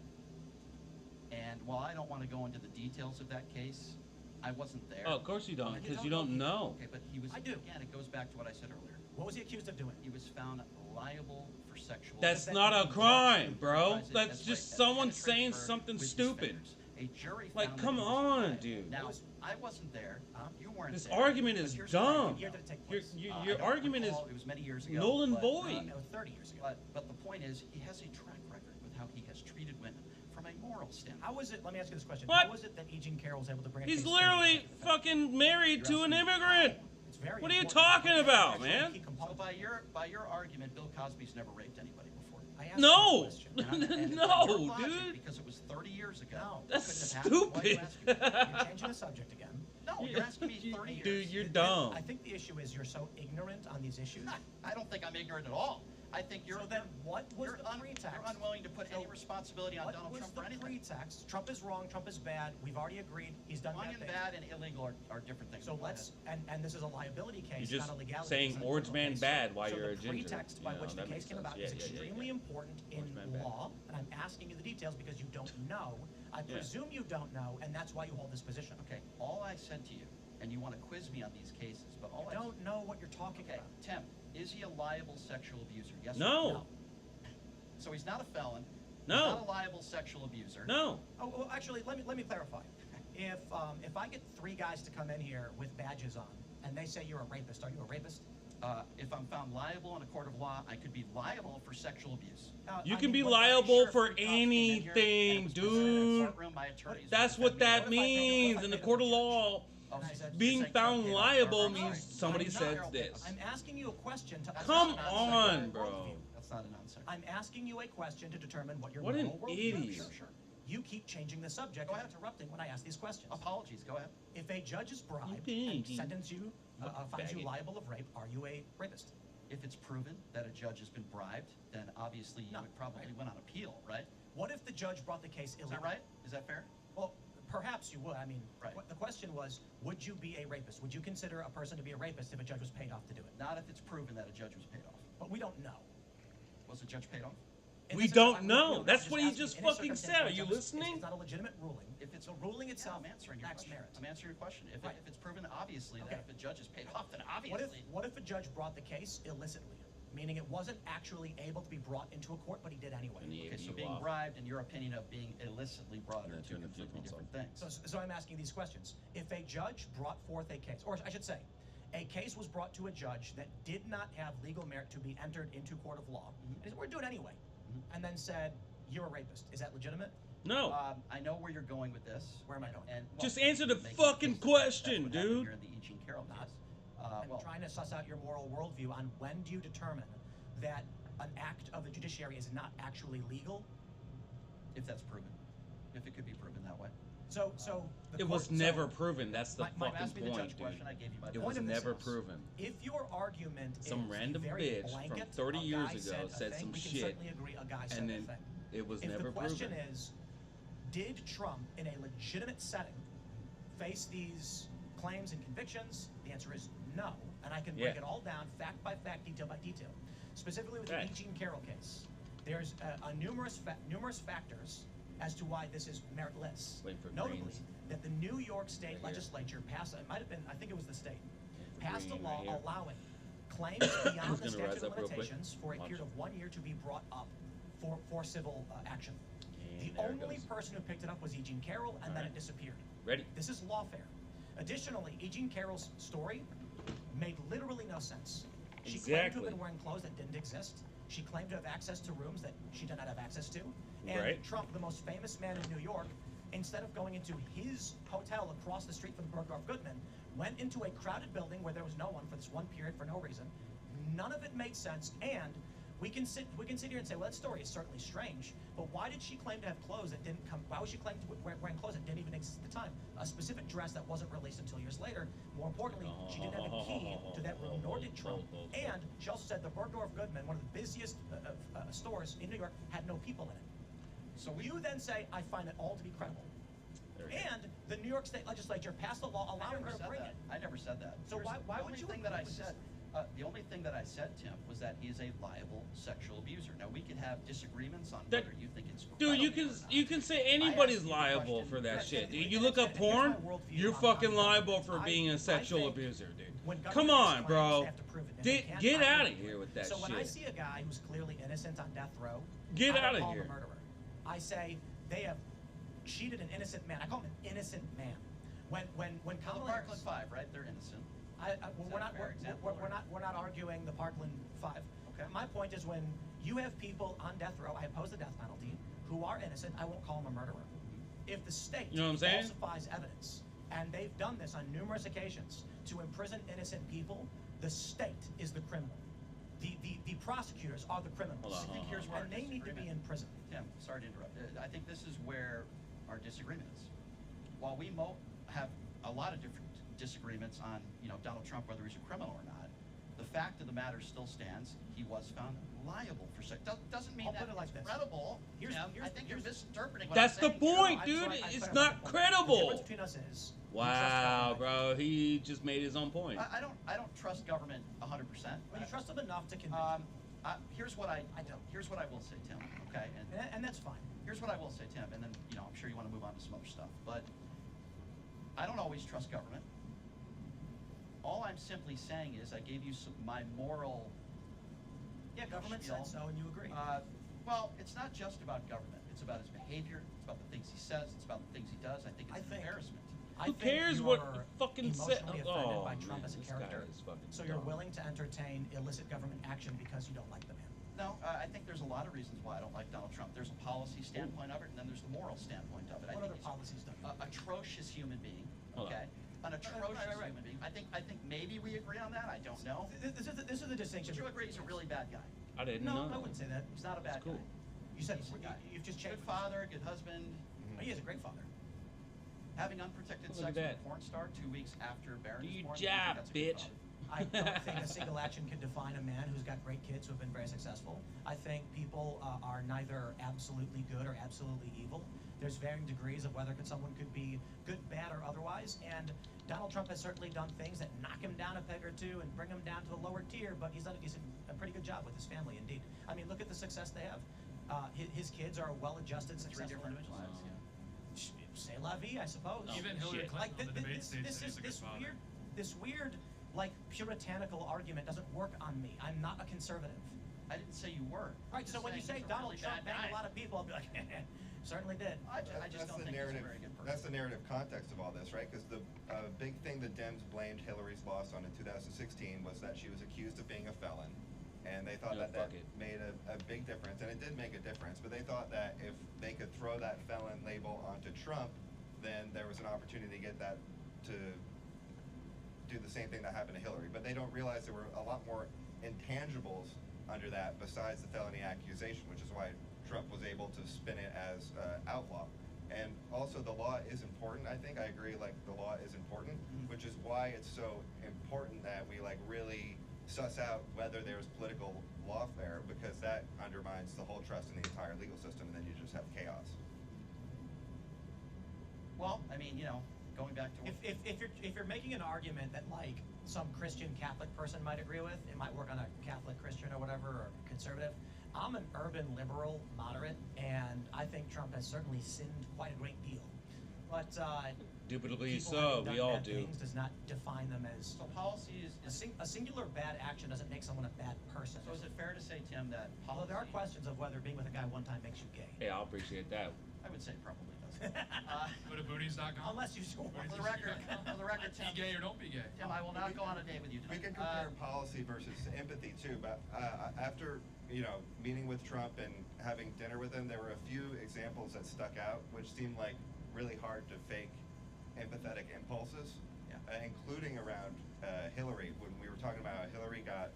And while I don't want to go into the details of that case, I wasn't there. Oh, of course you don't, You because don't you don't know. Okay, but he was. I do. Again, it goes back to what I said earlier. What was he accused of doing? He was found liable for sexual. That's that not a mean? crime, bro. That's That's right, just as someone penetrating saying for something with his stupid. fingers. A jury Like, found that come he was on, liable. dude. Now, I wasn't there. You weren't This there. argument But is here's what I dumb. can What year tell. did it take Your, place? your, I your don't argument is recall. It was many years ago. null and but, void. It was 30 years ago. But the point is, he has a track record with how he has treated women from a moral standpoint. How was it, let me ask you this question. What? How was it that E. Jean Carroll was able to bring a He's case literally 30 years after the fact? fucking married to an immigrant. It's very What are you important. talking It's about, actually man? a key component. So by your argument, Bill Cosby's never raped anybody before. I asked No. you a question. And No, by your logic, dude. Because it was 30 years ago. No. it That's couldn't have happened. Why are you stupid. asking me? You're changing the subject again. No, you're asking me 30 years. Dude, you're dumb. I think the issue is you're so ignorant on these issues. I don't think I'm ignorant at all. I think you're. So then what was you're the pretext? You're unwilling to put any So responsibility on What Donald was Trump the for anything. pretext? Trump is wrong, Trump is bad. We've already agreed. He's done Wrong bad and things. bad and illegal are different things. So Go let's, ahead. and this is a liability case, You're just not a legality saying case, it's an orange criminal man case. bad while So you're a the ginger. pretext by You know, which the that case makes came sense. about Yeah, is yeah, yeah, extremely yeah. important in Orange man bad. law, and I'm asking you the details because you don't know. I Yeah. presume you don't know, and that's why you hold this position. Okay, all I said to you, and you want to quiz me on these cases, but all I don't know what you're talking Okay, about. Tim, is he a liable sexual abuser? Yes or No. So he's not a felon. No. He's not a liable sexual abuser. No. Oh, well, actually, let me clarify. If I get 3 guys to come in here with badges on, and they say you're a rapist, are you a rapist? If I'm found liable in a court of law, I could be liable for sexual abuse. You I can mean, be what if I liable sure for three cops came in here and anything, And it was presented in a dude. courtroom by attorneys. That's Would what that be liable? means in the court of law. Oh, And I so said, you're Being saying found Trump liable I'm sorry. means somebody I'm not- said this. I'm asking you a question to Come assess on, your bro. worldview. That's not an answer. I'm asking you a question to determine what your What an moral worldview is. idiot. Sure. You keep changing the subject Go and ahead. interrupting when I ask these questions. Apologies. Go ahead. If a judge is bribed Okay. and finds you Faggot. liable of rape, are you a rapist? If it's proven that a judge has been bribed, then obviously you No, would probably right. win on appeal, right? What if the judge brought the case Is illegally? that right? Is that fair? Well, perhaps you would. I mean, Right. the question was, would you be a rapist? Would you consider a person to be a rapist if a judge was paid off to do it? Not if it's proven that a judge was paid off. But we don't know. Was the judge paid off? In We this don't circum- know. I'm That's what he asking, just in a fucking circumstance said. where Are you a judge is- listening? It's not a legitimate ruling. If it's the ruling Yeah, itself I'm answering your lacks question. merit. I'm answering your question. If, Right. if it's proven obviously Okay. that if a judge is paid off, then What obviously. if a judge brought the case illicitly, meaning it wasn't actually able to be brought into a court, but he did anyway? And he Okay, ate so you being off. bribed, in your opinion, of being illicitly brought And are then two turn into a completely different console. things. So I'm asking these questions. If a judge brought forth a case, or I should say, a case was brought to a judge that did not have legal merit to be entered into court of law, and he said, we're doing it anyway, and then said, you're a rapist. Is that legitimate? No. I know where you're going with this. Where am I going? And, Just answer the making fucking case. question, That's what happened dude. here in the E. Jean Carroll Not. case. I'm Well, trying to suss out your moral worldview on when do you determine that an act of the judiciary is not actually legal? if that's proven, if it could be proven that way. So the It was court- never so proven. That's the my- fucking Ask me the point, judge dude. question. I gave you my It point. was point of this never is, proven. If your argument Some is random very bitch from blanket, 30 a years guy ago said a said thing, some we can shit, certainly agree a guy said and a then thing. it was If never the question proven. is, did Trump, in a legitimate setting, face these claims and convictions? The answer is no, and I can break Yeah. it all down, fact by fact, detail by detail. Specifically with the Right. E. Jean Carroll case, there's numerous factors as to why this is meritless. Wait for Notably, greens. that the New York State Right here. legislature passed, it might have been, I think it was the state, for passed a green law right here. allowing claims beyond Who's the gonna statute rise of up real quick? limitations for a Watch. period of 1 year to be brought up for civil action. And The there it only goes. person who picked it up was E. Jean Carroll, and then Alright. it disappeared. Ready? This is lawfare. Additionally, E. Jean Carroll's story made literally no sense. She claimed to have Exactly. been wearing clothes that didn't exist. She claimed to have access to rooms that she did not have access to. And Right. Trump, the most famous man in New York, instead of going into his hotel across the street from Bergdorf Goodman, went into a crowded building where there was no one for this one period for no reason. None of it made sense, and we can sit here and say, well, that story is certainly strange, but why did she claim to have clothes that didn't come? Why was she claiming to wearing clothes that didn't even exist at the time? A specific dress that wasn't released until years later. More importantly, she didn't have a key to that room, nor did Trump. And she also said the Bergdorf Goodman, one of the busiest stores in New York, had no people in it. So you then say, I find it all to be credible. There we go. And the New York State legislature passed a law I allowing never her to said bring that. it. I never said that. So why the would only you thing agree that I with said? The only thing that I said, Tim, was that he's a liable sexual abuser. Now we can have disagreements on That- whether you think it's Dude, you credible can or not. you can say I anybody's asked you the liable question. for that Yeah, shit. and- Dude, and you look here's up my porn, worldview you're on fucking gun. liable for I- being I a sexual think abuser, dude. when Come government on, makes bro. claims, they have to prove it, and they can't. Get I out of agree. here with that So when I shit. see a guy who's clearly innocent on death row, Get I don't outta call here. him a murderer. I say they have cheated an innocent man. I call him an innocent man. When Well, the Kamala Parkland Harris, Five, right? They're innocent. we're not a fair example, or- we're not arguing the Parkland Five. Okay. My point is when you have people on death row, I oppose the death penalty, who are innocent, I won't call them a murderer. If the state You know what I'm saying? falsifies evidence, and they've done this on numerous occasions to imprison innocent people, the state is the criminal. The prosecutors are the criminals. Hold on, hold on, Here's hold where And our they need to be disagreement- in prison. Tim, sorry to interrupt. I think this is where our disagreement is. While we have a lot of different disagreements on, Donald Trump, whether he's a criminal or not, the fact of the matter still stands. He was found liable for sex. Doesn't mean I'll that put it like it's this. credible. Here's- Tim. here's- I think you're here's- misinterpreting what That's I'm the saying. point, I'm dude. sorry, I'm It's sorry, not I'm sorry. credible. The difference between us is we trust Wow, government. bro, he just made his own point. I don't trust government 100%. Well, you trust them enough to convict you. Here's what I don't. Here's what I will say, Tim. Okay, And that's fine. here's what I will say, Tim, and then I'm sure you want to move on to some other stuff, but I don't always trust government. All I'm simply saying is I gave you my moral. Yeah, government spiel. said so, and you agree. Well, it's not just about government. It's about his behavior. It's about the things he says. It's about the things he does. I think it's I an think- embarrassment. I Who think cares you what are fucking said? emotionally offended Oh, by Trump man, as a this guy character, is fucking so you're dumb. willing to entertain illicit government action because you don't like the man. No, I think there's a lot of reasons why I don't like Donald Trump. There's a policy standpoint of it, and then there's the moral standpoint of it. I What think other he's policies don't you like? atrocious human being. Hold on. Okay, an atrocious right. human being. I think maybe we agree on that. I don't know. This is the distinction. Would you agree he's a really bad guy? I didn't No, know I that. wouldn't say that. He's not a bad cool. guy. You said Decent guy. you've just changed. Good father, good husband. Oh, he is a great father. Having unprotected Look at sex with a that. porn star 2 weeks after Barron Do is your born. job, that's a good bitch. father. I don't think a single action can define a man who's got great kids who have been very successful. I think people are neither absolutely good or absolutely evil. There's varying degrees of whether someone could be good, bad, or otherwise. And Donald Trump has certainly done things that knock him down a peg or two and bring him down to the lower tier, but he's done a pretty good job with his family, indeed. I mean, look at the success they have. His kids are well-adjusted, 3 successful different individuals. lives, yeah. C'est la vie, I suppose. Even Hillary shit. Clinton on the debate stage this said he's is a good father. this weird, like puritanical argument doesn't work on me. I'm not a conservative. I didn't say you were. Right. So when you say Donald Trump banged a lot of people, I'll be like, certainly did. I just don't think he's a very good person. That's the narrative context of all this, right? Because the big thing that Dems blamed Hillary's loss on in 2016 was that she was accused of being a felon. And they thought No, that fuck it. made a big difference, and it did make a difference. But they thought that if they could throw that felon label onto Trump, then there was an opportunity to get that to do the same thing that happened to Hillary. But they don't realize there were a lot more intangibles under that besides the felony accusation, which is why Trump was able to spin it as outlaw. And also, the law is important. I think I agree. Like, the law is important, which is why it's so important that we like really suss out whether there's political lawfare, because that undermines the whole trust in the entire legal system, and then you just have chaos. Well, I mean, going back to If you're making an argument that like some Christian Catholic person might agree with, it might work on a Catholic Christian or whatever, or conservative. I'm an urban liberal moderate, and I think Trump has certainly sinned quite a great deal. But Indubitably people so, having we done all bad do. things does not define them as so policy a singular bad action doesn't make someone a bad person. so is it fair to say, Tim, that Although policy? there are questions of whether being with a guy one time makes you gay. Hey, I'll appreciate that. I would say probably doesn't. Go to booties.com. Unless you score. For the record, Tim. Be gay or don't be gay. Tim, I will not go on a date with you We tonight. can compare policy versus empathy too, but after meeting with Trump and having dinner with him, there were a few examples that stuck out, which seemed like really hard to fake empathetic impulses, including around Hillary. When we were talking about how Hillary got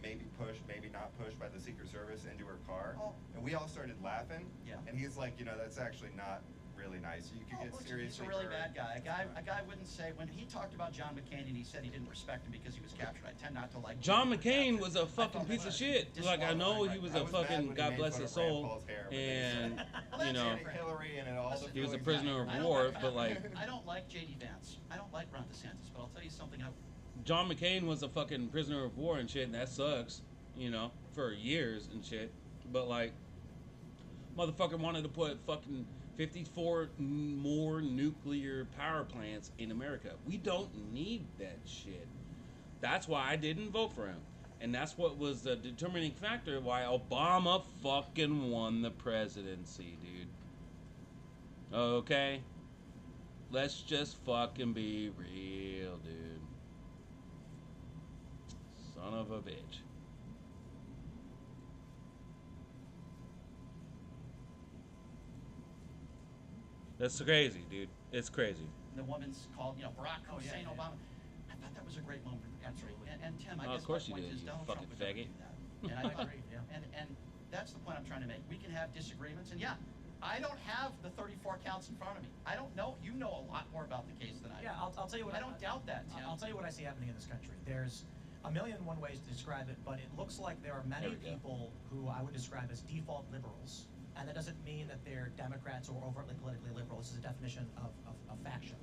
maybe pushed, maybe not pushed by the Secret Service into her car, and we all started laughing. Yeah. And he's like, that's actually not really nice. You could get Listen, seriously he's a really hurt. bad guy. A guy wouldn't say, when he talked about John McCain and he said he didn't respect him because he was captured. I tend not to like John people who were McCain captured. was a I fucking thought piece that of was shit. Like, I know he was I a was mad fucking when he God made bless fun his of Rand soul, Paul's hair, but then and Well, you know, that's Hillary and all Listen, the he was a feelings prisoner that- of war, but like I don't like J.D. Vance. I don't like Ron DeSantis, but I'll tell you something. John McCain was a fucking prisoner of war and shit, and that sucks, for years and shit. But like, motherfucker wanted to put fucking 54 more nuclear power plants in America. We don't need that shit. That's why I didn't vote for him. And that's what was the determining factor why Obama fucking won the presidency, dude. Okay? Let's just fucking be real, dude. Son of a bitch. That's crazy, dude. It's crazy. The woman's called, Barack Hussein Obama. I thought that was a great moment. Absolutely. And Tim, I Oh, guess of course my you point did, is you Donald fucking Trump would never faggot. do that. And I agree. And that's the point I'm trying to make. We can have disagreements, and I don't have the 34 counts in front of me. I don't know. You know a lot more about the case than I do. Yeah, I'll tell you what. I don't doubt that, Tim. I'll tell you what I see happening in this country. There's a million and one ways to describe it, but it looks like there are many There we go. people who I would describe as default liberals. And that doesn't mean that they're Democrats or overtly politically liberal. This is a definition of faction.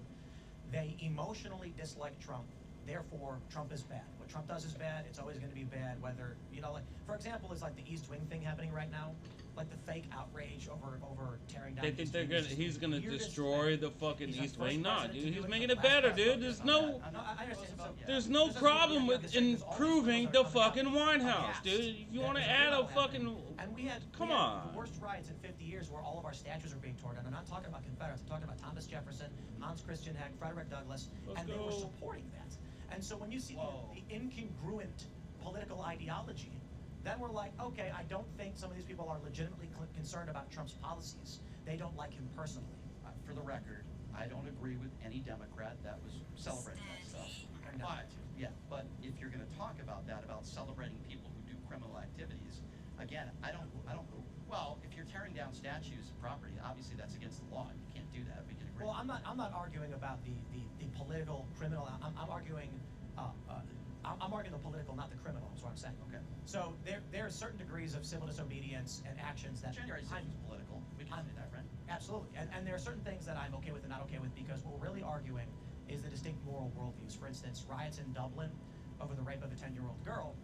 They emotionally dislike Trump. Therefore, Trump is bad. What Trump does is bad. It's always going to be bad. Whether, like, for example, is like the East Wing thing happening right now, like the fake outrage over tearing down. They think East Wing is just he's gonna the weirdest destroy thing. the fucking He's the East first Wing. Nah, president to dude, do he's it, making the it better, last dude. president There's to do no, it. No, I understand. So, there's no There's problem yeah, with because all these improving criminals the are coming fucking out White of House, gas. dude. If you Yeah, want to there's a add a battle fucking, happening. And we had on. the worst riots in 50 years where all of our statues are being torn down. I'm not talking about Confederates. I'm talking about Thomas Jefferson, Hans Christian Heck, Frederick Douglass, Let's and they were go. supporting that. And so when you see Whoa. the incongruent political ideology, then we're like, okay, I don't think some of these people are legitimately concerned about Trump's policies. They don't like him personally. For the record, I don't agree with any Democrat that was celebrating that stuff. But if you're going to talk about that, about celebrating people who do criminal activities, again, I don't. Well, if you're tearing down statues of property, obviously that's against the law. You can't do that. We can agree. Well, I'm not arguing about the political criminal. I'm arguing. I'm arguing the political, not the criminal. Is what I'm saying. Okay. So there are certain degrees of civil disobedience and actions that January 6th I'm- was political. We can I'm- say that, right? Absolutely. And there are certain things that I'm okay with and not okay with because what we're really arguing is the distinct moral worldviews. For instance, riots in Dublin over the rape of a 10-year-old girl.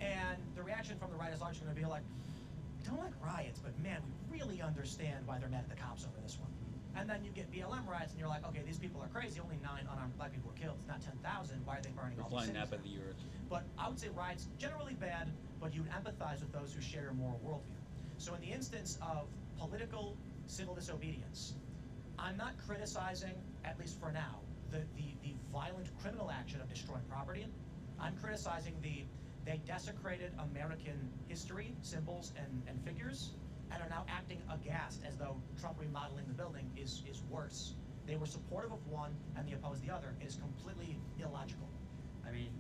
And the reaction from the right is largely going to be like, we don't like riots, but man, we really understand why they're mad at the cops over this one. And then you get BLM riots and you're like, okay, these people are crazy. Only 9 unarmed black people were killed. It's not 10,000. Why are they burning We're all these flying cities nap at down? the earth. But I would say riots generally bad, but you empathize with those who share your moral worldview. So in the instance of political civil disobedience, I'm not criticizing, at least for now, the violent criminal action of destroying property. I'm criticizing they desecrated American history, symbols, and figures, and are now acting aghast as though Trump remodeling the building is worse. They were supportive of one and they opposed the other. It is completely illogical. I mean,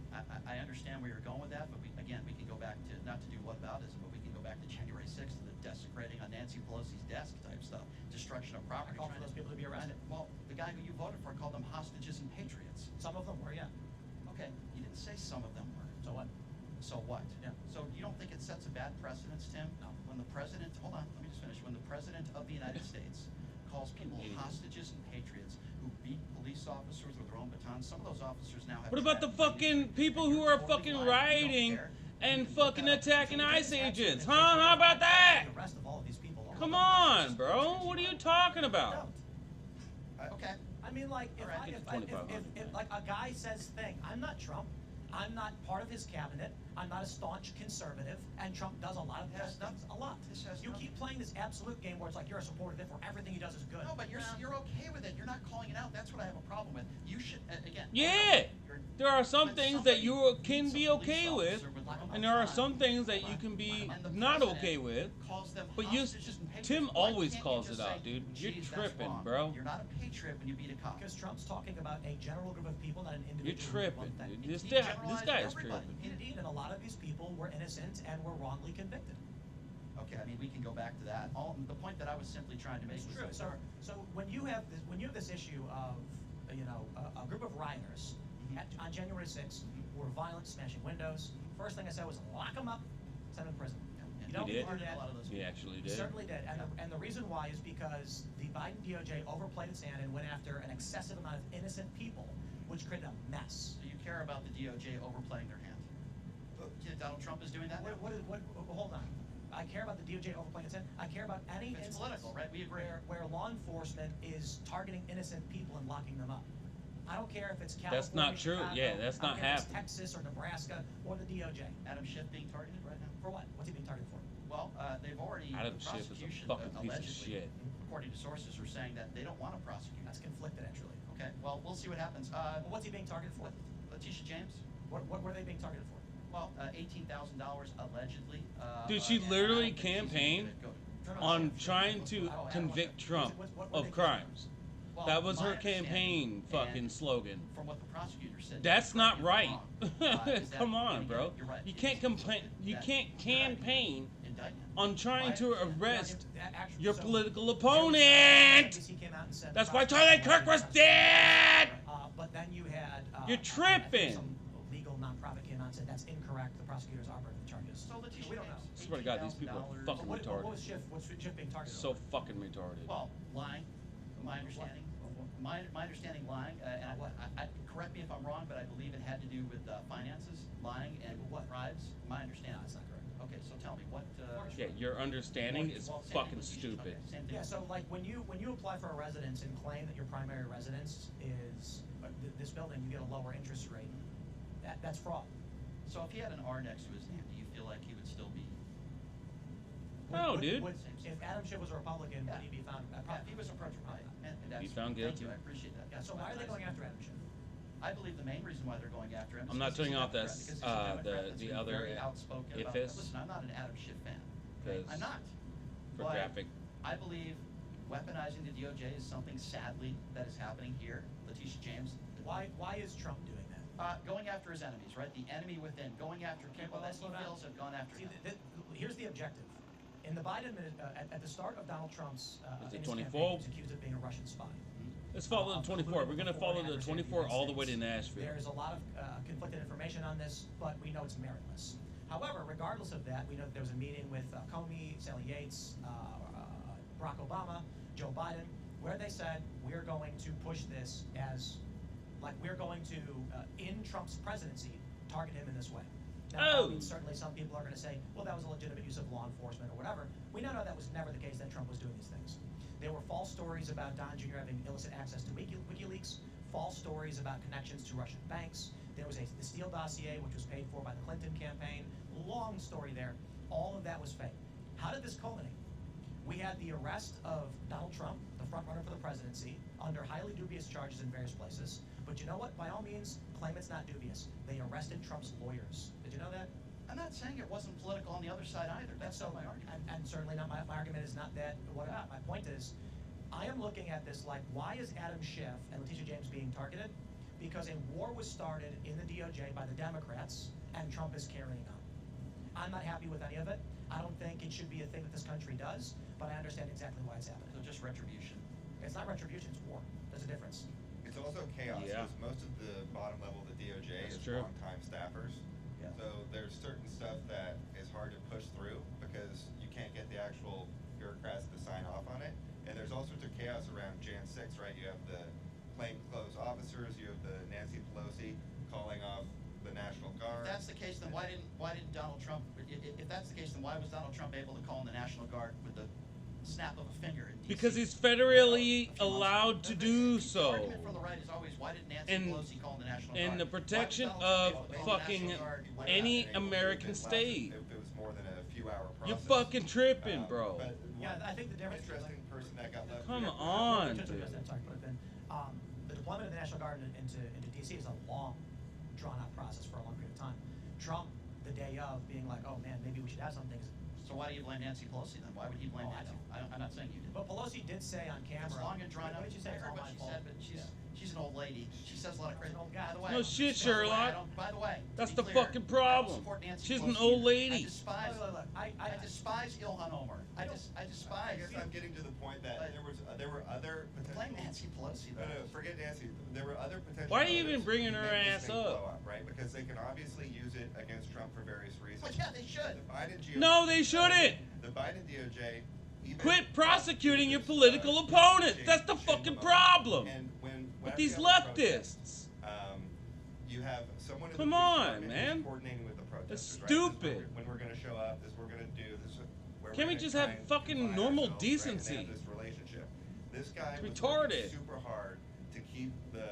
I understand where you're going with that, but we can go back to, not to do whataboutism, but we can go back to January 6th, to the desecrating on Nancy Pelosi's desk type stuff, destruction of I property. call for trying those people to be arrested. Well, the guy who you voted for called them hostages and patriots. Some of them were, yeah. Okay, you didn't say some of them were. So what? So what? Yeah. So you don't think it sets a bad precedence, Tim? No. When the president, hold on, let me just finish. When the president of the United States calls people hostages and patriots who beat police officers with their own batons, some of those officers now have. What about the traffic fucking violations, people and who you're are totally fucking fine, you don't rioting care. and You can look fucking that up. attacking So ICE that's agents? absolutely Huh? How about that? The arrest of all of these people. Come on, bro. What are you talking about? Okay. I mean, like, if, All right, I, I think if, it's I, if, 2,500, if like a guy says thing, I'm not Trump. I'm not part of his cabinet. I'm not a staunch conservative, and Trump does a lot of It has bad things. A lot. This has You nothing- keep playing this absolute game where it's like you're a supporter of it, where everything he does is good. No, but you're okay with it. You're not calling it out. That's what I have a problem with. You should again. Yeah. you're- There are some when things somebody that you can beats a be police okay with, officer with a and there are baton, some things that hold you on, can be and the not president okay with. calls them But you, hostages and patriots. Tim Why always can't you calls just it say, out, dude. You're "Geez, that's tripping, wrong." bro. You're not a patriot when you beat a cop. Because Trump's talking about a general group of people, not an individual. You're group of tripping, one thing. dude. This He guy generalized is everybody. tripping. Indeed, and a lot of these people were innocent and were wrongly convicted. Okay, I mean we can go back to that. The point that I was simply trying to make It's was true. that So when you have this issue of a group of rioters on January 6th who were violent, smashing windows, first thing I said was lock them up, send them to prison. You don't He did. do that. a lot of those He actually He did. certainly did, and the reason why is because the Biden DOJ overplayed its hand and went after an excessive amount of innocent people, which created a mess. So you care about the DOJ overplaying their hand? Donald Trump is doing that now? Hold on. I care about the DOJ overplaying its hand. I care about any It's instance political, right? We agree. where law enforcement is targeting innocent people and locking them up. I don't care if it's California, That's not true. Chicago, Yeah, that's I don't not care if it's happening. Texas or Nebraska or the DOJ. Adam Schiff being targeted right now? For what? What's he being targeted for? Well, they've already. Adam the Schiff is a prosecution, fucking piece of allegedly, shit. according to sources, are saying that they don't want to prosecute. That's conflicted, actually. Okay, well, we'll see what happens. Well, what's he being targeted for? Letitia James? What were they being targeted for? Well, $18,000 allegedly. Dude, she and I literally don't think she's campaigned gonna go- on trying to convict Trump of crimes. Well, That was my her understanding, campaign fucking and slogan. From what the prosecutor said. That's not correct me right. if I'm wrong, is that- Come on, and bro. again, you're right, You it's- can't complain. You that- can't you're right. campaign Indictment. on trying My to understanding- arrest Actually, your so- political there was- opponent. NBC came out and said That's the why Charlie prosecution Kirk was wasn't dead. But then you had. You're I think tripping. Some legal nonprofit came out and said that's incorrect. The prosecutors are bringing the charges. So Letitia we don't James, know. Swear to God, these people are $18,000. fucking What retarded. was Schiff being targeted? So over? fucking retarded. Well, lying, my understanding. My understanding, lying, and correct me if I'm wrong, but I believe it had to do with finances, lying, and What? bribes. My No, understanding. that's not correct. Okay, so tell me what. Yeah, your understanding is Well, same thing fucking with Letitia. stupid. Okay, same thing. Yeah, so like when you apply for a residence and claim that your primary residence is this building, you get a lower interest rate. That's fraud. So if he had an R next to his name, do you feel like he would still be? No, dude. If Adam Schiff was a Republican, Yeah. would he be found? Yeah, if he was approached, right? And that's, found Thank guilty. you, I appreciate that. Yeah, That's so why are they nice. going after Adam Schiff? I believe the main reason why they're going after him. is I'm not because he's turning a off Democrat, this, because he's a Democrat the that's been other very outspoken about IFIS. Listen, I'm not an Adam Schiff fan. Because I'm not. for But graphic. I believe weaponizing the DOJ is something sadly that is happening here. Letitia James. Why is Trump doing that? Going after his enemies, right? The enemy within, going after people well, that let's he slow down. feels have gone after See, him. here's the objective. In the Biden at the start of Donald Trump's Is it in his 24? campaign, he was accused of being a Russian spy. Let's follow the 24. We're gonna follow the 24 all the way to Nashville. There's a lot of conflicted information on this, but we know it's meritless. However, regardless of that, we know that there was a meeting with Comey, Sally Yates, Barack Obama, Joe Biden, where they said we're going to push this as, like, we're going to, in Trump's presidency, target him in this way. Now, I mean, certainly some people are going to say, well, that was a legitimate use of law enforcement or whatever. We now know that was never the case, that Trump was doing these things. There were false stories about Don Jr. having illicit access to WikiLeaks, false stories about connections to Russian banks. There was the Steele dossier, which was paid for by the Clinton campaign. Long story there. All of that was fake. How did this culminate? We had the arrest of Donald Trump, the front runner for the presidency, under highly dubious charges in various places. But you know what? By all means, claim it's not dubious. They arrested Trump's lawyers. Did you know that? I'm not saying it wasn't political on the other side either. That's not my argument. And certainly not my argument is not that. My point is, I am looking at this like, why is Adam Schiff and Letitia James being targeted? Because a war was started in the DOJ by the Democrats, and Trump is carrying on. I'm not happy with any of it. I don't think it should be a thing that this country does, but I understand exactly why it's happening. So just retribution. It's not retribution, it's war. There's a difference. It's also chaos Yeah. because most of the bottom level of the DOJ That's is true. long-time staffers. Yeah. So there's certain stuff that is hard to push through because you can't get the actual bureaucrats to sign off on it. And there's all sorts of chaos around Jan 6, right? You have the plainclothes officers, you have the Nancy Pelosi calling off the National Guard. If that's the case, then why didn't Donald Trump? If that's the case, then why was Donald Trump able to call in the National Guard with the snap of a finger? In DC? Because he's federally A few months ago. allowed to The- do the so. argument for the right is always, why did Nancy And- Pelosi call in the National Guard? And the Why was protection Donald Trump of able to call the fucking National Guard? Might not any have been able to do American it less state. If it was more than a few hour process. You're fucking tripping, bro. But Yeah, one I think the difference. interesting person that got left. Come behind- on, Just- dude. I'm sorry, put it in. The deployment of the National Guard into DC is a long, drawn-out process for a long period of time. Trump, the day of, being like, oh man, maybe we should have some things. So why do you blame Nancy Pelosi then? Why would he blame Oh, I Nancy? don't. I'm not saying you did. But Pelosi did say on camera. It's long and drawn out. What did you say? I It's heard all what my she fault. said, but she's an old lady. She says a lot of crazy. She's an old guy. By the way, No shit, by the way, Sherlock. By the way, to That's be the clear, fucking problem. I don't support Nancy She's an Pelosi old either. lady. I despise. Look, I despise Ilhan Omar. I I despise. guess I'm getting to the point that there were other potential. Blame Nancy Pelosi No, though. no, forget Nancy. There were other potential. Why are you even motives bringing to her make this ass thing up? blow right? Because they can obviously use it against Trump for various reasons. Well, yeah, they should. The Biden GOP, No, they shouldn't. The Biden DOJ. Even Quit prosecuting your prosecutors, political opponents. Shane- That's the Shane fucking Lamont. problem. And when With whenever these you have a protest, leftists. you have someone in Come the police on, department man. who's coordinating with the protesters. That's right? This is stupid. when we're going to show up. This we're going to do. This is where Can't we're we gonna just try have and fucking define normal ourselves, right? And they decency? have this relationship. This guy It's was retarded. working super hard to keep the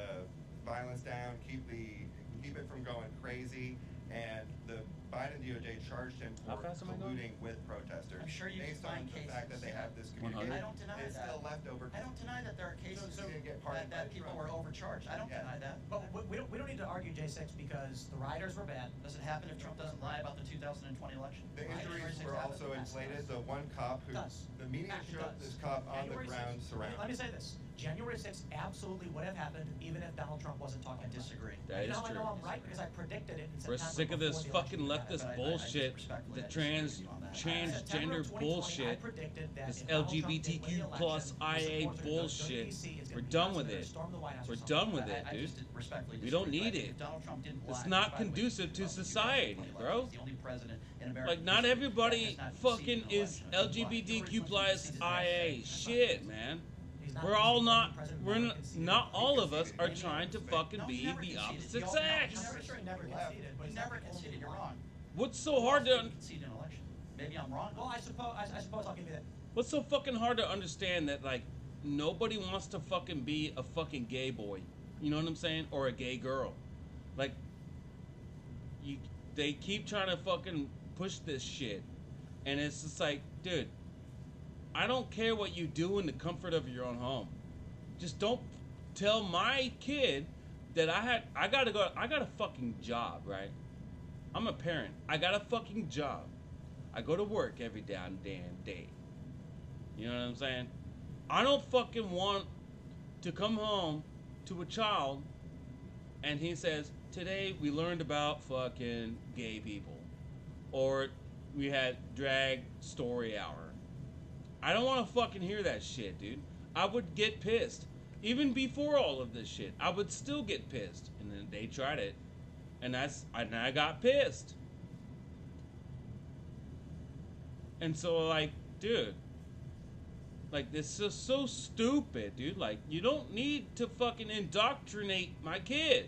violence down, keep it from going crazy, and the Biden DOJ charged him How for fast am I going? colluding with protesters. I'm sure you based can on find the fact that they have this communication. I don't deny it's that. still left over. I don't deny that there are cases So you didn't get pardoned that by people Trump. were overcharged. I don't Yeah. deny that. But we don't need to argue J6 because the rioters were bad. Does it happen if Trump doesn't lie about the 2020 election? The Right? injuries January 6th were happened. also Yes, inflated. it does. The one cop who, It does. the media It showed does. this cop on the January ground 6th. surrounded. Let me say this. January 6th absolutely would have happened even if Donald Trump wasn't talking. I disagree. That you know is how I true. know I'm right? Because I predicted it in We're September. sick of this before the fucking election leftist happened. bullshit, respectfully, the I disagree with you on that. September transgender 2020, I bullshit, predicted that this if Donald Trump didn't win the LGBTQ election, plus the IA supporters are gonna go to bullshit. DC, it's gonna We're be done nuts, with they're gonna it. storm the White House or We're something. done with it, I dude. just respectfully We don't disagree. need If it. Donald Trump didn't It's lie, not which, by the way, conducive to of the society, 2020 bro. election, he's the only president in American Like, not history everybody that has not fucking conceded an is election. LGBTQ plus IA. Shit, man. He's not We're all conceding, not, President we're Biden not, conceded. not all of us are conceded. trying to fucking No, he be never the conceded. opposite No, no, sex. he never- I'm sure he never conceded, but He he's never not the only conceded. You're one. wrong. What's so hard to, concede an election. Maybe I'm wrong. Well, I suppose I'll give you that. what's so fucking hard to understand that, like, nobody wants to fucking be a fucking gay boy. You know what I'm saying? Or a gay girl. Like, they keep trying to fucking push this shit. And it's just like, dude, I don't care what you do in the comfort of your own home. Just don't tell my kid that I got a fucking job, right? I'm a parent. I got a fucking job. I go to work every damn day. You know what I'm saying? I don't fucking want to come home to a child and he says, today we learned about fucking gay people. Or we had drag story hour. I don't want to fucking hear that shit, dude. I would get pissed. Even before all of this shit, I would still get pissed. And then they tried it. And I got pissed. And so, like, dude, like, this is so stupid, dude. Like, you don't need to fucking indoctrinate my kid.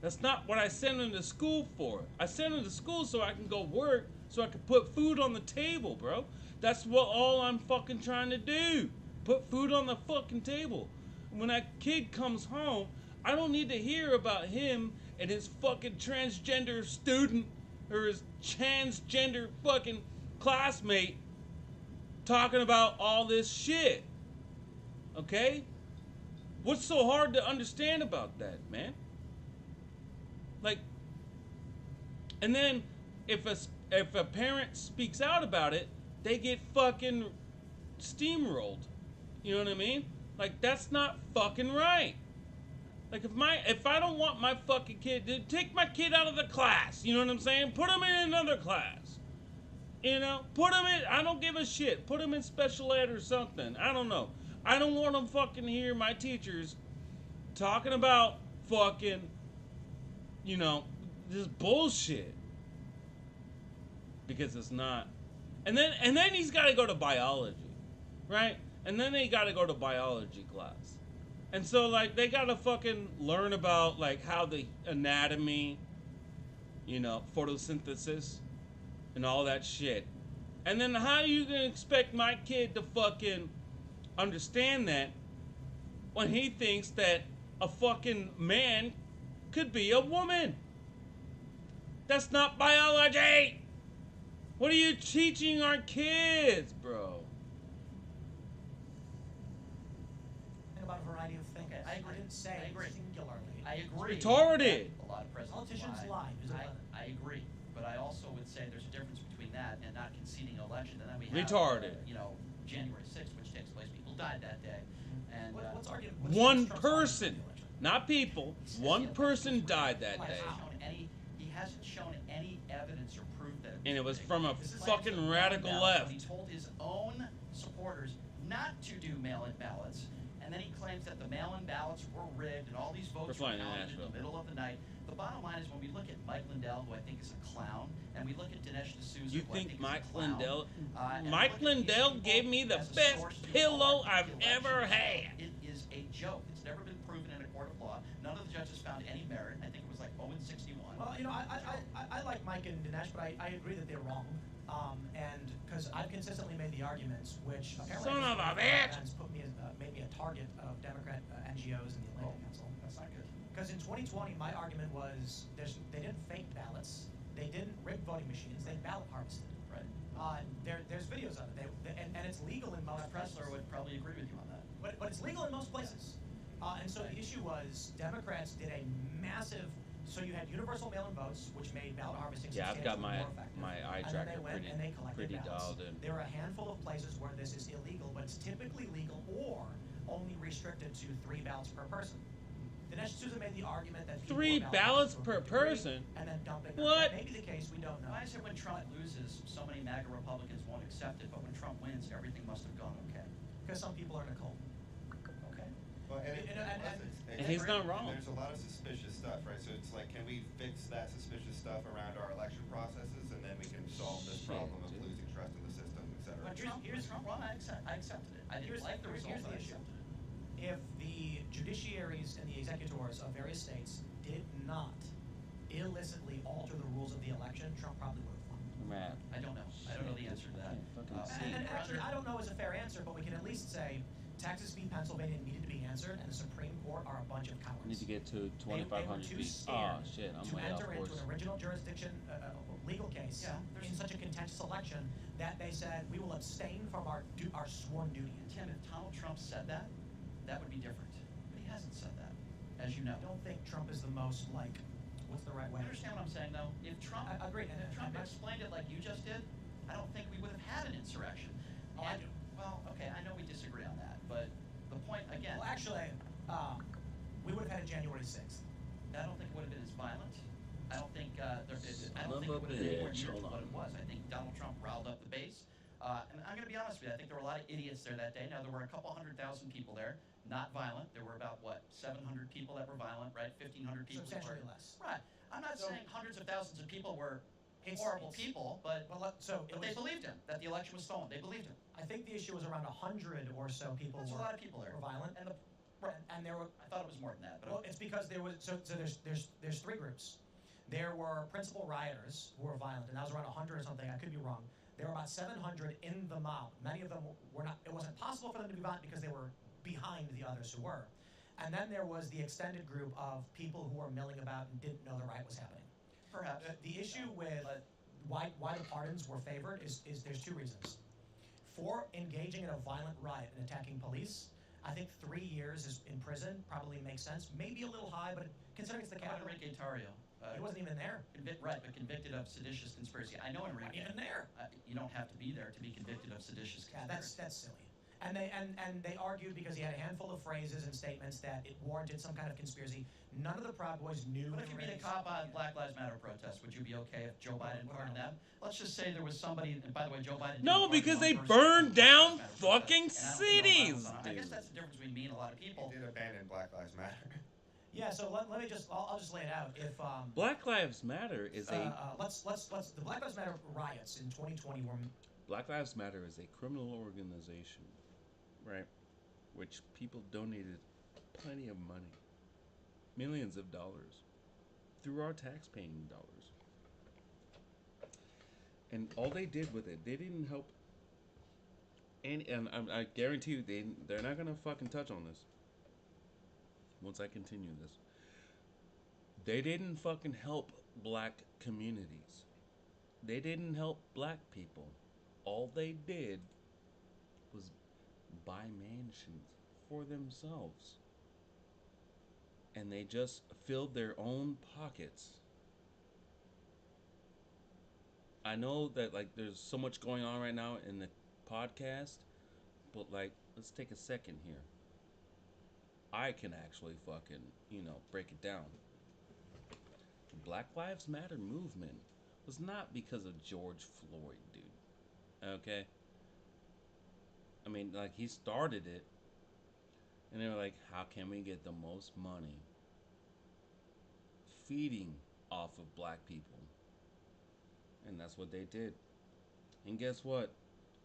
That's not what I sent him to school for. I sent him to school so I can go work, so I can put food on the table, bro. That's what all I'm fucking trying to do. Put food on the fucking table. When that kid comes home, I don't need to hear about him and his fucking transgender student or his transgender fucking classmate talking about all this shit. Okay? What's so hard to understand about that, man? Like, and then if a parent speaks out about it, they get fucking steamrolled. You know what I mean? Like, that's not fucking right. Like, if I don't want my fucking kid, take my kid out of the class. You know what I'm saying? Put him in another class. You know, put them in. I don't give a shit. Put them in special ed or something. I don't know. I don't want to fucking hear my teachers talking about fucking, you know, this bullshit. Because it's not. And then he's got to go to biology, right? And then they got to go to biology class. And so, like, they got to fucking learn about, like, how the anatomy, you know, photosynthesis, and all that shit. And then how you gonna expect my kid to fucking understand that when he thinks that a fucking man could be a woman? That's not biology! What are you teaching our kids, bro? About a variety of things. Okay, I agree. didn't say I agree. singularly. I agree. Retarded. A lot of presidents Politicians lie. lie. Who's I, 11? I agree, but I also would say there's a difference between that and not conceding an election. And then we have, Retarded. you know, January 6th, which takes place. People died that day, and What's argument? One Trump's person, argument for the election? not people, one person died that He day. hasn't shown he hasn't shown any evidence or proof that. And it was rigged. from a This is fucking mail-in radical ballots, left. He told his own supporters not to do mail-in ballots, and then he claims that the mail-in ballots were rigged and all these votes were flying to counted in Nashville. the middle of the night. The bottom line is when we look at Mike Lindell, who I think is a clown, and we look at Dinesh D'Souza, You who I think think Mike is a clown, Lindell? and Mike look at these Lindell people gave me the as a best source to pillow all I've the ever elections. had. It is a joke. It's never been proven in a court of law. None of the judges found any merit. I think it was like 0-61. Well, you know, I like Mike and Dinesh, but I agree that they're wrong. And because I've consistently made the arguments, which apparently Son of a has bitch! made me a target of Democrat NGOs in the Atlantic Council. That's not good. Because in 2020, my argument was they didn't fake ballots, they didn't rig voting machines, they ballot harvested. Right. There's videos of it, and it's legal in most places. Pressler would probably agree with you on that. But it's legal in most places. And so the issue was Democrats did a massive. So you had universal mail-in votes, which made ballot harvesting Yeah, I've got substantially more effective. my eye And then tracker they went and they collected pretty ballots. dialed in. There are a handful of places where this is illegal, but it's typically legal or only restricted to 3 ballots per person. Dinesh D'Souza made the argument that people 3 were ballots harvesting per to a degree person? and then dumping them. What? That may be the case. We don't know. Why is it when Trump loses, so many MAGA Republicans won't accept it, but when Trump wins, everything must have gone okay? Because some people are in a cult. Okay. Well, And he's not wrong. There's a lot of suspicious stuff, right? So it's like, can we fix that suspicious stuff around our election processes, and then we can solve this Shit, problem of dude. losing trust in the system, et cetera? When Trump won, I accepted it. I didn't like the result, Here's but the I issue. accepted it. If the judiciaries and the executors of various states did not illicitly alter the rules of the election, Trump probably would have won. Man. I don't know. I don't know the answer to that. Fucking And actually, I don't know is a fair answer, but we can at least say Texas v. Pennsylvania needed to be answered, and the Supreme Court are a bunch of cowards. I need to get to They were 2,500 too feet. scared Oh shit, I'm to way off enter course. into an original jurisdiction legal case Yeah, in such a contentious election that they said we will abstain from our sworn duty. Tim, if Donald Trump said that, that would be different. But he hasn't said that, as you know. I don't think Trump is the most like. What's the right way? You understand what I'm saying, though? If Trump, I agree, and if Trump I'm not- explained it like you just did, I don't think we would have had an insurrection. Oh, I And- do. Well, okay, I know we disagree on that, but the point again. Well, actually, we would have had a January 6th. I don't think it would have been as violent. I don't think I don't Son think it of would a have been anywhere bitch. near to Hold what on. it was. I think Donald Trump riled up the base. And I'm going to be honest with you. I think there were a lot of idiots there that day. Now there were a couple 100,000 people there, not violent. There were about 700 people that were violent, right? 1,500 people. Substantially were, less. Right. I'm not So- saying hundreds of thousands of people were It's- horrible it's- people, but So it they was, believed him that the election was stolen. They believed him. I think the issue was around 100 or so people That's a were, lot of people there. were violent, And and there were. I thought it was more than that, but Well, it's because there was so there's 3 groups. There were principal rioters who were violent, and that was around 100 or something. I could be wrong. There were about 700 in the mob. Many of them were not. It wasn't possible for them to be violent because they were behind the others who were. And then there was the extended group of people who were milling about and didn't know the riot was happening. perhaps. The issue with why the pardons were favored is there's 2 reasons. For engaging in a violent riot and attacking police, I think 3 years in prison probably makes sense. Maybe a little high, but considering it's the How about capital, Enrique Tarrio? he wasn't even there. Right, but convicted of seditious conspiracy. I know Not Enrique. even there. You don't have to be there to be convicted of seditious Yeah, conspiracy. that's silly. And they argued because he had a handful of phrases and statements that it warranted some kind of conspiracy. None of the Proud Boys knew. But if you beat a cop on Black Lives Matter protests, would you be okay if Joe Biden pardoned them? Let's just say there was somebody, and by the way, Joe Biden. didn't No, pardon because one they person burned for Black down Lives Matter protests, fucking and I don't think Obama cities, was on it. I guess dude. that's the difference between me and a lot of people. Did abandon Black Lives Matter. Yeah, so let me just, I'll just lay it out. If Black Lives Matter is a let's the Black Lives Matter riots in 2020 were Black Lives Matter is a criminal organization, right? Which people donated plenty of money, millions of dollars, through our tax-paying dollars. And all they did with it, they didn't help. And I guarantee you, they're not gonna fucking touch on this. Once I continue this, they didn't fucking help black communities. They didn't help black people. All they did was buy mansions for themselves. And they just filled their own pockets. I know that like there's so much going on right now in the podcast, but like let's take a second here. I can actually fucking, break it down. The Black Lives Matter movement was not because of George Floyd, dude. Okay? I mean, like, he started it, and they were like, how can we get the most money feeding off of black people? And that's what they did. And guess what?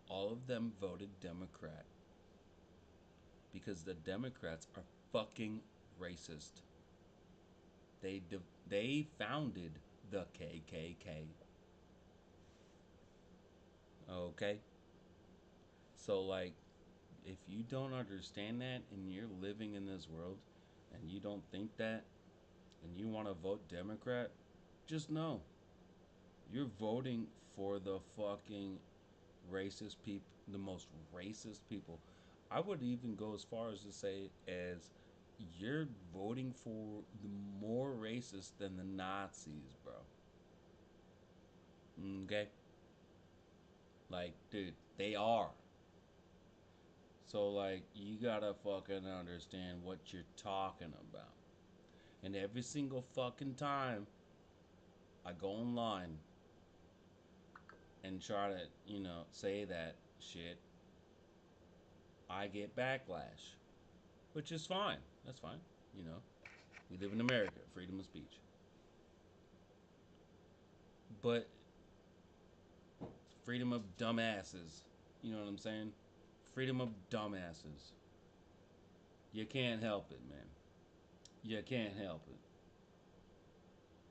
All of them voted Democrat. Because the Democrats are fucking racist. They founded the KKK. Okay? So, like, if you don't understand that and you're living in this world and you don't think that and you want to vote Democrat, just know you're voting for the fucking racist people, the most racist people. I would even go as far as to say as you're voting for the more racist than the Nazis, bro. Okay? Like, dude, they are. So, like, you gotta fucking understand what you're talking about. And every single fucking time I go online and try to, say that shit, I get backlash. Which is fine. That's fine. We live in America, freedom of speech. But freedom of dumbasses. You know what I'm saying? Freedom of dumbasses. You can't help it, man. You can't help it.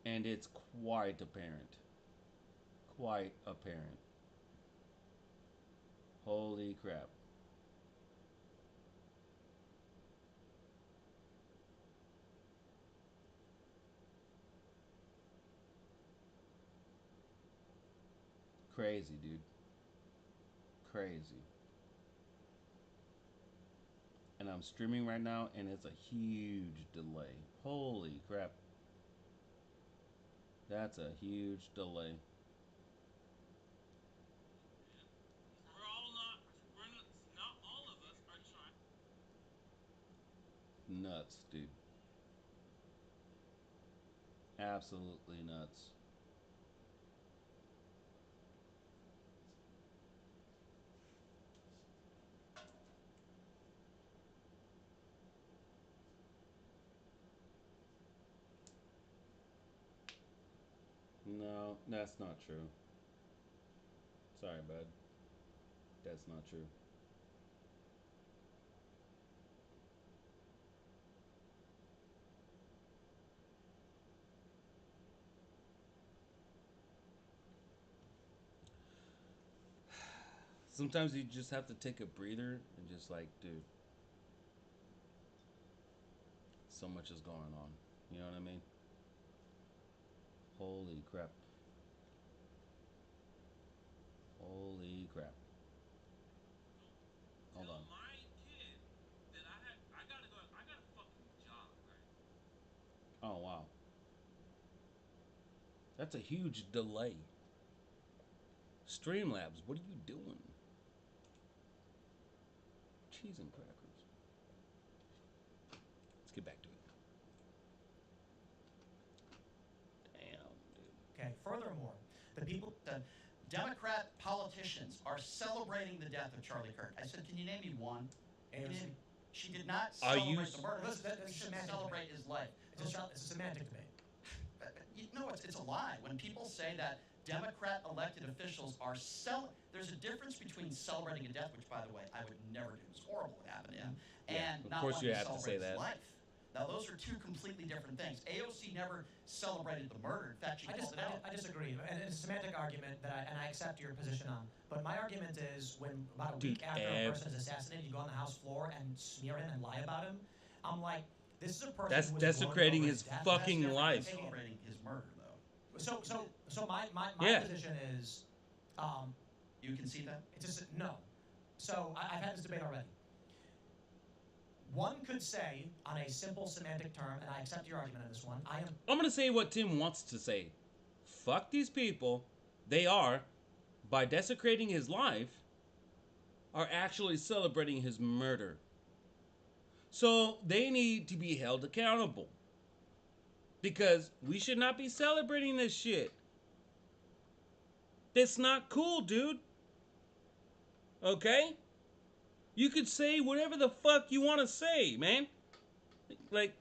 And it's quite apparent. Quite apparent. Holy crap. Crazy, dude. Crazy. And I'm streaming right now, and it's a huge delay. Holy crap. That's a huge delay. Not all of us are trying. Nuts, dude. Absolutely nuts. No, that's not true. Sorry, bud. That's not true. Sometimes you just have to take a breather and just like, dude, so much is going on. You know what I mean? Holy crap. Holy crap. Hold on. My kid that I gotta go, I got a fucking job, right? Oh, wow. That's a huge delay. Streamlabs, what are you doing? cheese and crackers. Let's get back to it. Damn, dude. Okay, furthermore, the people. The Democrat politicians are celebrating the death of Charlie Kirk. I said, can you name me one? AOC. She did not Are celebrate you- the murder. That's She semantic celebrate debate. his life. It's a semantic debate. No, it's a lie. When people say that Democrat elected officials are there's a difference between celebrating a death, which, by the way, I would never do. It's horrible what happened to him, Yeah, and of not course wanting you to have to celebrate say his that. life. Now, those are two completely different things. AOC never celebrated the murder. In fact, she called it out. I disagree, and it's a semantic argument that I accept your position on. But my argument is when about a week after a person is assassinated, you go on the House floor and smear him and lie about him. I'm like, this is a person That's who was desecrating gloating over his death. fucking That's different life. than celebrating his murder, though. So my Yeah. position is, You can see that? it's just no. So I've had this debate already. One could say, on a simple semantic term, and I accept your argument on this one, I'm gonna say what Tim wants to say. Fuck these people. They are, by desecrating his life, are actually celebrating his murder. So they need to be held accountable. Because we should not be celebrating this shit. That's not cool, dude. Okay? You could say whatever the fuck you want to say, man. Like,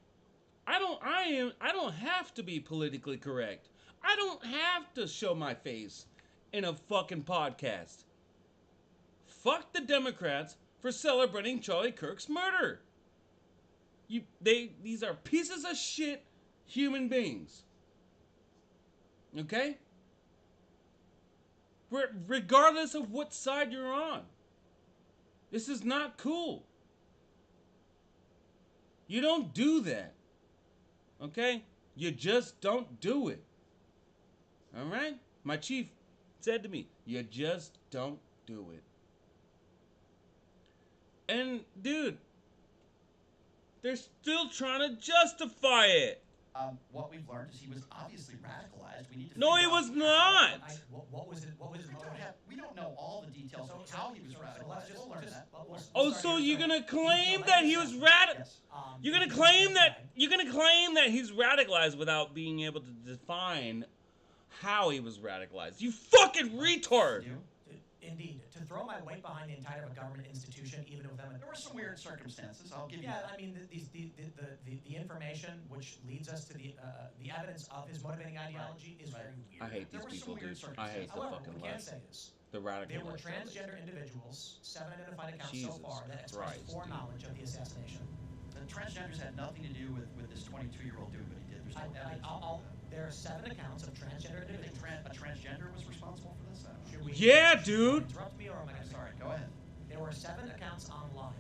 I don't have to be politically correct. I don't have to show my face in a fucking podcast. Fuck the Democrats for celebrating Charlie Kirk's murder. These are pieces of shit human beings. Okay? Regardless of what side you're on. This is not cool. You don't do that. Okay? You just don't do it. Alright? My chief said to me, you just don't do it. And, dude, they're still trying to justify it. What we've learned is he was obviously radicalized. We need to. No, figure he out was how. not. what was it? What was his motivation? We don't know all the details of how he was radicalized. We'll learn that. Oh, so you're gonna claim that he was Yes. You're gonna claim that he's radicalized without being able to define how he was radicalized. You fucking retard. Indeed, to throw my weight behind the entire government institution, even with them. There were some weird circumstances. I'll give you Yeah, that. I mean, the information which leads us to the evidence of his motivating ideology is very weird. I hate There these were some people, weird dude. I hate the However, fucking we can left. say this. The radical There were left. transgender individuals, 7 identified accounts Jesus so far, that expressed Christ, foreknowledge of the assassination. The transgenders had nothing to do with this 22-year-old doing what he did. There's no evidence. There are 7 accounts of transgender Do you think individuals. a transgender was responsible for this? I don't know. Should we- Yeah, should you dude. Interrupt me, or am I I'm gonna sorry. Go ahead. There were 7 accounts online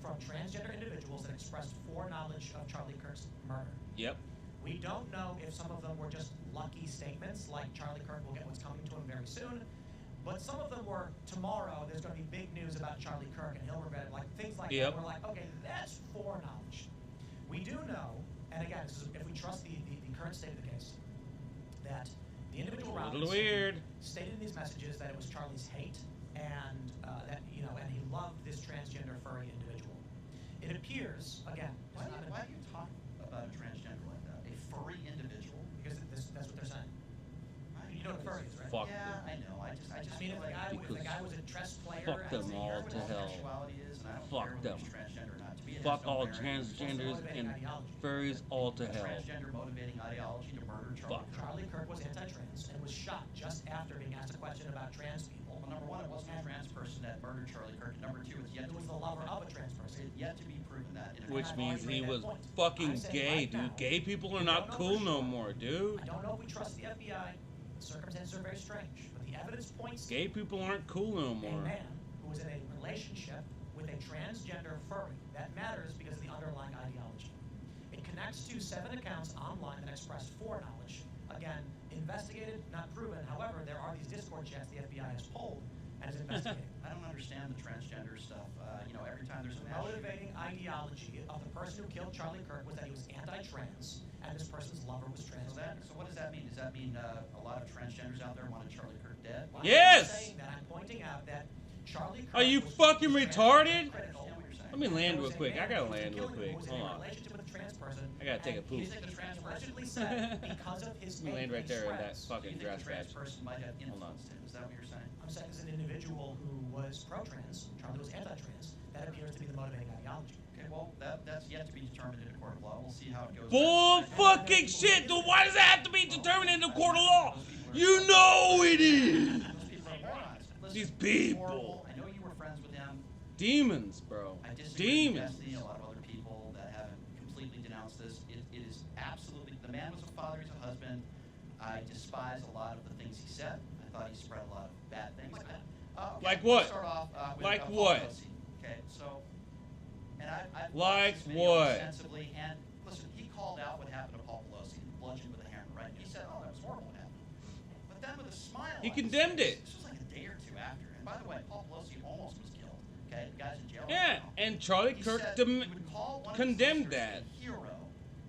from transgender individuals that expressed foreknowledge of Charlie Kirk's murder. Yep. We don't know if some of them were just lucky statements, like Charlie Kirk will get what's coming to him very soon, but some of them were, tomorrow there's going to be big news about Charlie Kirk and he'll regret it, like things like Yep. that. We're like, okay, that's foreknowledge. We do know, and again, this is, if we trust the current state of the case, that the individual A little Robinson weird. stated in these messages that it was Charlie's hate and that and he loved this transgender furry individual. It appears, again, Why do you talk about a transgender like that? A furry individual? because that's what they're saying. You know what a furry is, right? Fuck Yeah, them. I know. I just I mean, feel if the like guy was a chess player, Fuck and them saying, all "Here's to what hell. sexuality is, and I don't Fuck care them. whether he's transgender or not. To me, it has Fuck no all bearing. transgenders and furries all to A hell. transgender motivating ideology to murder Charlie Fuck. Kirk. Charlie Kirk was anti-trans and was shot just after being asked a question about trans people. Well, number one, it wasn't a trans person that murdered Charlie Kirk. Number two, it's yet It to was be the lover of a trans person. yet to be proven that. In a Which I've means already he made that was point. fucking I'm saying gay, right dude. now, Gay people are we not don't know cool for no sure. more, dude. I don't know if we trust the FBI. The circumstances are very strange, but the evidence points Gay people aren't cool no a more. man who was in a relationship with a transgender furry. That matters because of the underlying ideology. It connects to 7 accounts online that express foreknowledge. Again, investigated, not proven. However, there are these Discord chats the FBI has pulled and is investigating. I don't understand the transgender stuff. Every time there's a The mass shooting- motivating ideology of the person who killed Charlie Kirk was that he was anti-trans, and this person's lover was transgender. So what does that mean? Does that mean a lot of transgenders out there wanted Charlie Kirk dead? Why Yes! am I saying that? I'm pointing out that Charlie Kirk Are you was fucking trans- retarded? critical. Let me land real quick. I gotta Who was land real killing quick. him, who was Hold in a on. relationship with a trans person. I gotta take a and poop. You think the trans allegedly said because of his Let me land right there in that friends. fucking Do you think grass the trans patch. person might have Hold on. influenced him? Is that what you're saying? I'm saying as an individual who was pro-trans, Charlie was anti-trans. That appears to be the motivating ideology. Okay, well, that's yet to be determined in a court of law. We'll see how it goes. Bull fucking shit, dude. Why does it have to be determined in the court of law? You know it is. Those people are morons. Listen, These he's people. horrible. I know you were friends with him. Demons, bro. I disagree with Demons. Destiny, a lot of other people that haven't completely denounced this. It is absolutely, the man was a father, he's a husband. I despise a lot of the things he said. I thought he spread a lot of bad things. Okay, Like we'll what? Start off, with, Like Paul what? Pelosi. Okay, so, and I've Like watched this video what? extensively, and listen, he called out what happened to Paul Pelosi, bludgeoned with a hammer, right? He said, oh, that was horrible what happened. But then with a smile He on his condemned face, it. This was like a day or two after. And by the way, Paul Pelosi almost was killed. Okay, the guy's in jail. right Yeah, now. and Charlie He Kirk said he would call one of his condemned sisters that. a hero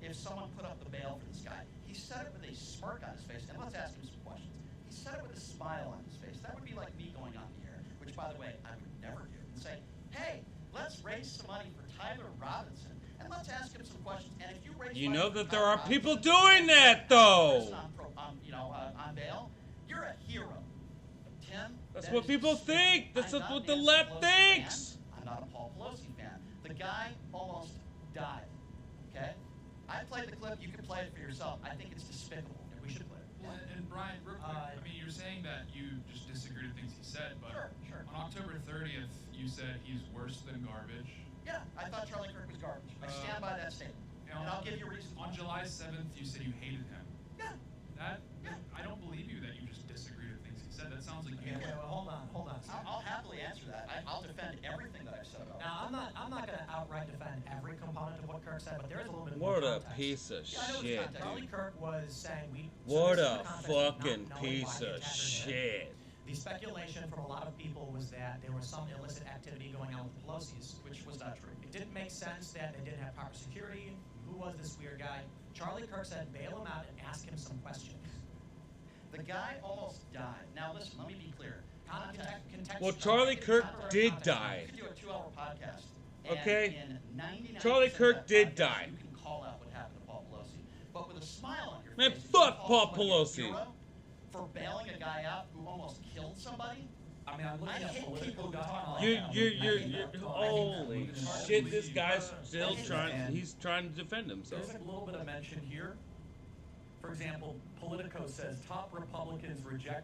if someone put up the bail for this guy. He said it with a smirk on his face, and let's ask him some questions. He said it with a smile on his face. That would be like me going on the air, which, by the way, I would never do, and say, hey, let's raise some money for Tyler Robinson, and let's ask him some questions. And if you raise You money know for that there Tyler are people Robinson, doing that, though. on bail, you're a hero. Tim, That's that what is people stupid. think. That's I'm not what the Nancy left Pelosi thinks. fan. I'm not a Paul Pelosi fan. The guy almost died. Okay? I played the clip. You can play it for yourself. I think it's despicable, and we should play it. Well, and Brian, real quick, I mean, you're saying that you just disagree with things he said, but Sure. on October 30th, you said he's worse than garbage. Yeah, I thought Charlie Kirk was garbage. I stand by that statement. And I'll give you a reason. On July 7th, you said you hated him. Yeah. That I don't believe you that you just disagree with things he said. That sounds like you. Okay, well, hold on. I'll happily answer that. I'll defend everything that I've said about it. Now, I'm not going to outright defend every component of what Kirk said, but there is a little bit What more a context. piece of Yeah, I know it's shit, context. Charlie dude. Kirk was saying What this is a the context of not fucking knowing piece why the of attacker did it. shit. The speculation from a lot of people was that there was some illicit activity going on with the Pelosi's. Which was not true. It didn't make sense that they didn't have proper security. Who was this weird guy? Charlie Kirk said, bail him out and ask him some questions. The guy almost died. Now listen, let me be clear. Well, Charlie Kirk did die. You could do a 2-hour podcast. And Okay. in 99% Charlie of Kirk that did podcast, die. You can call out what happened to Paul Pelosi. But with a smile on your Man, face, you fuck call Paul somebody a Pelosi. hero for bailing a guy out who almost killed somebody. I mean, I'm looking I at hate Politico people who dot talk com. like You're holy shit, this guy's still he's trying to defend himself. There's a little bit of mention here. For example, Politico says top Republicans reject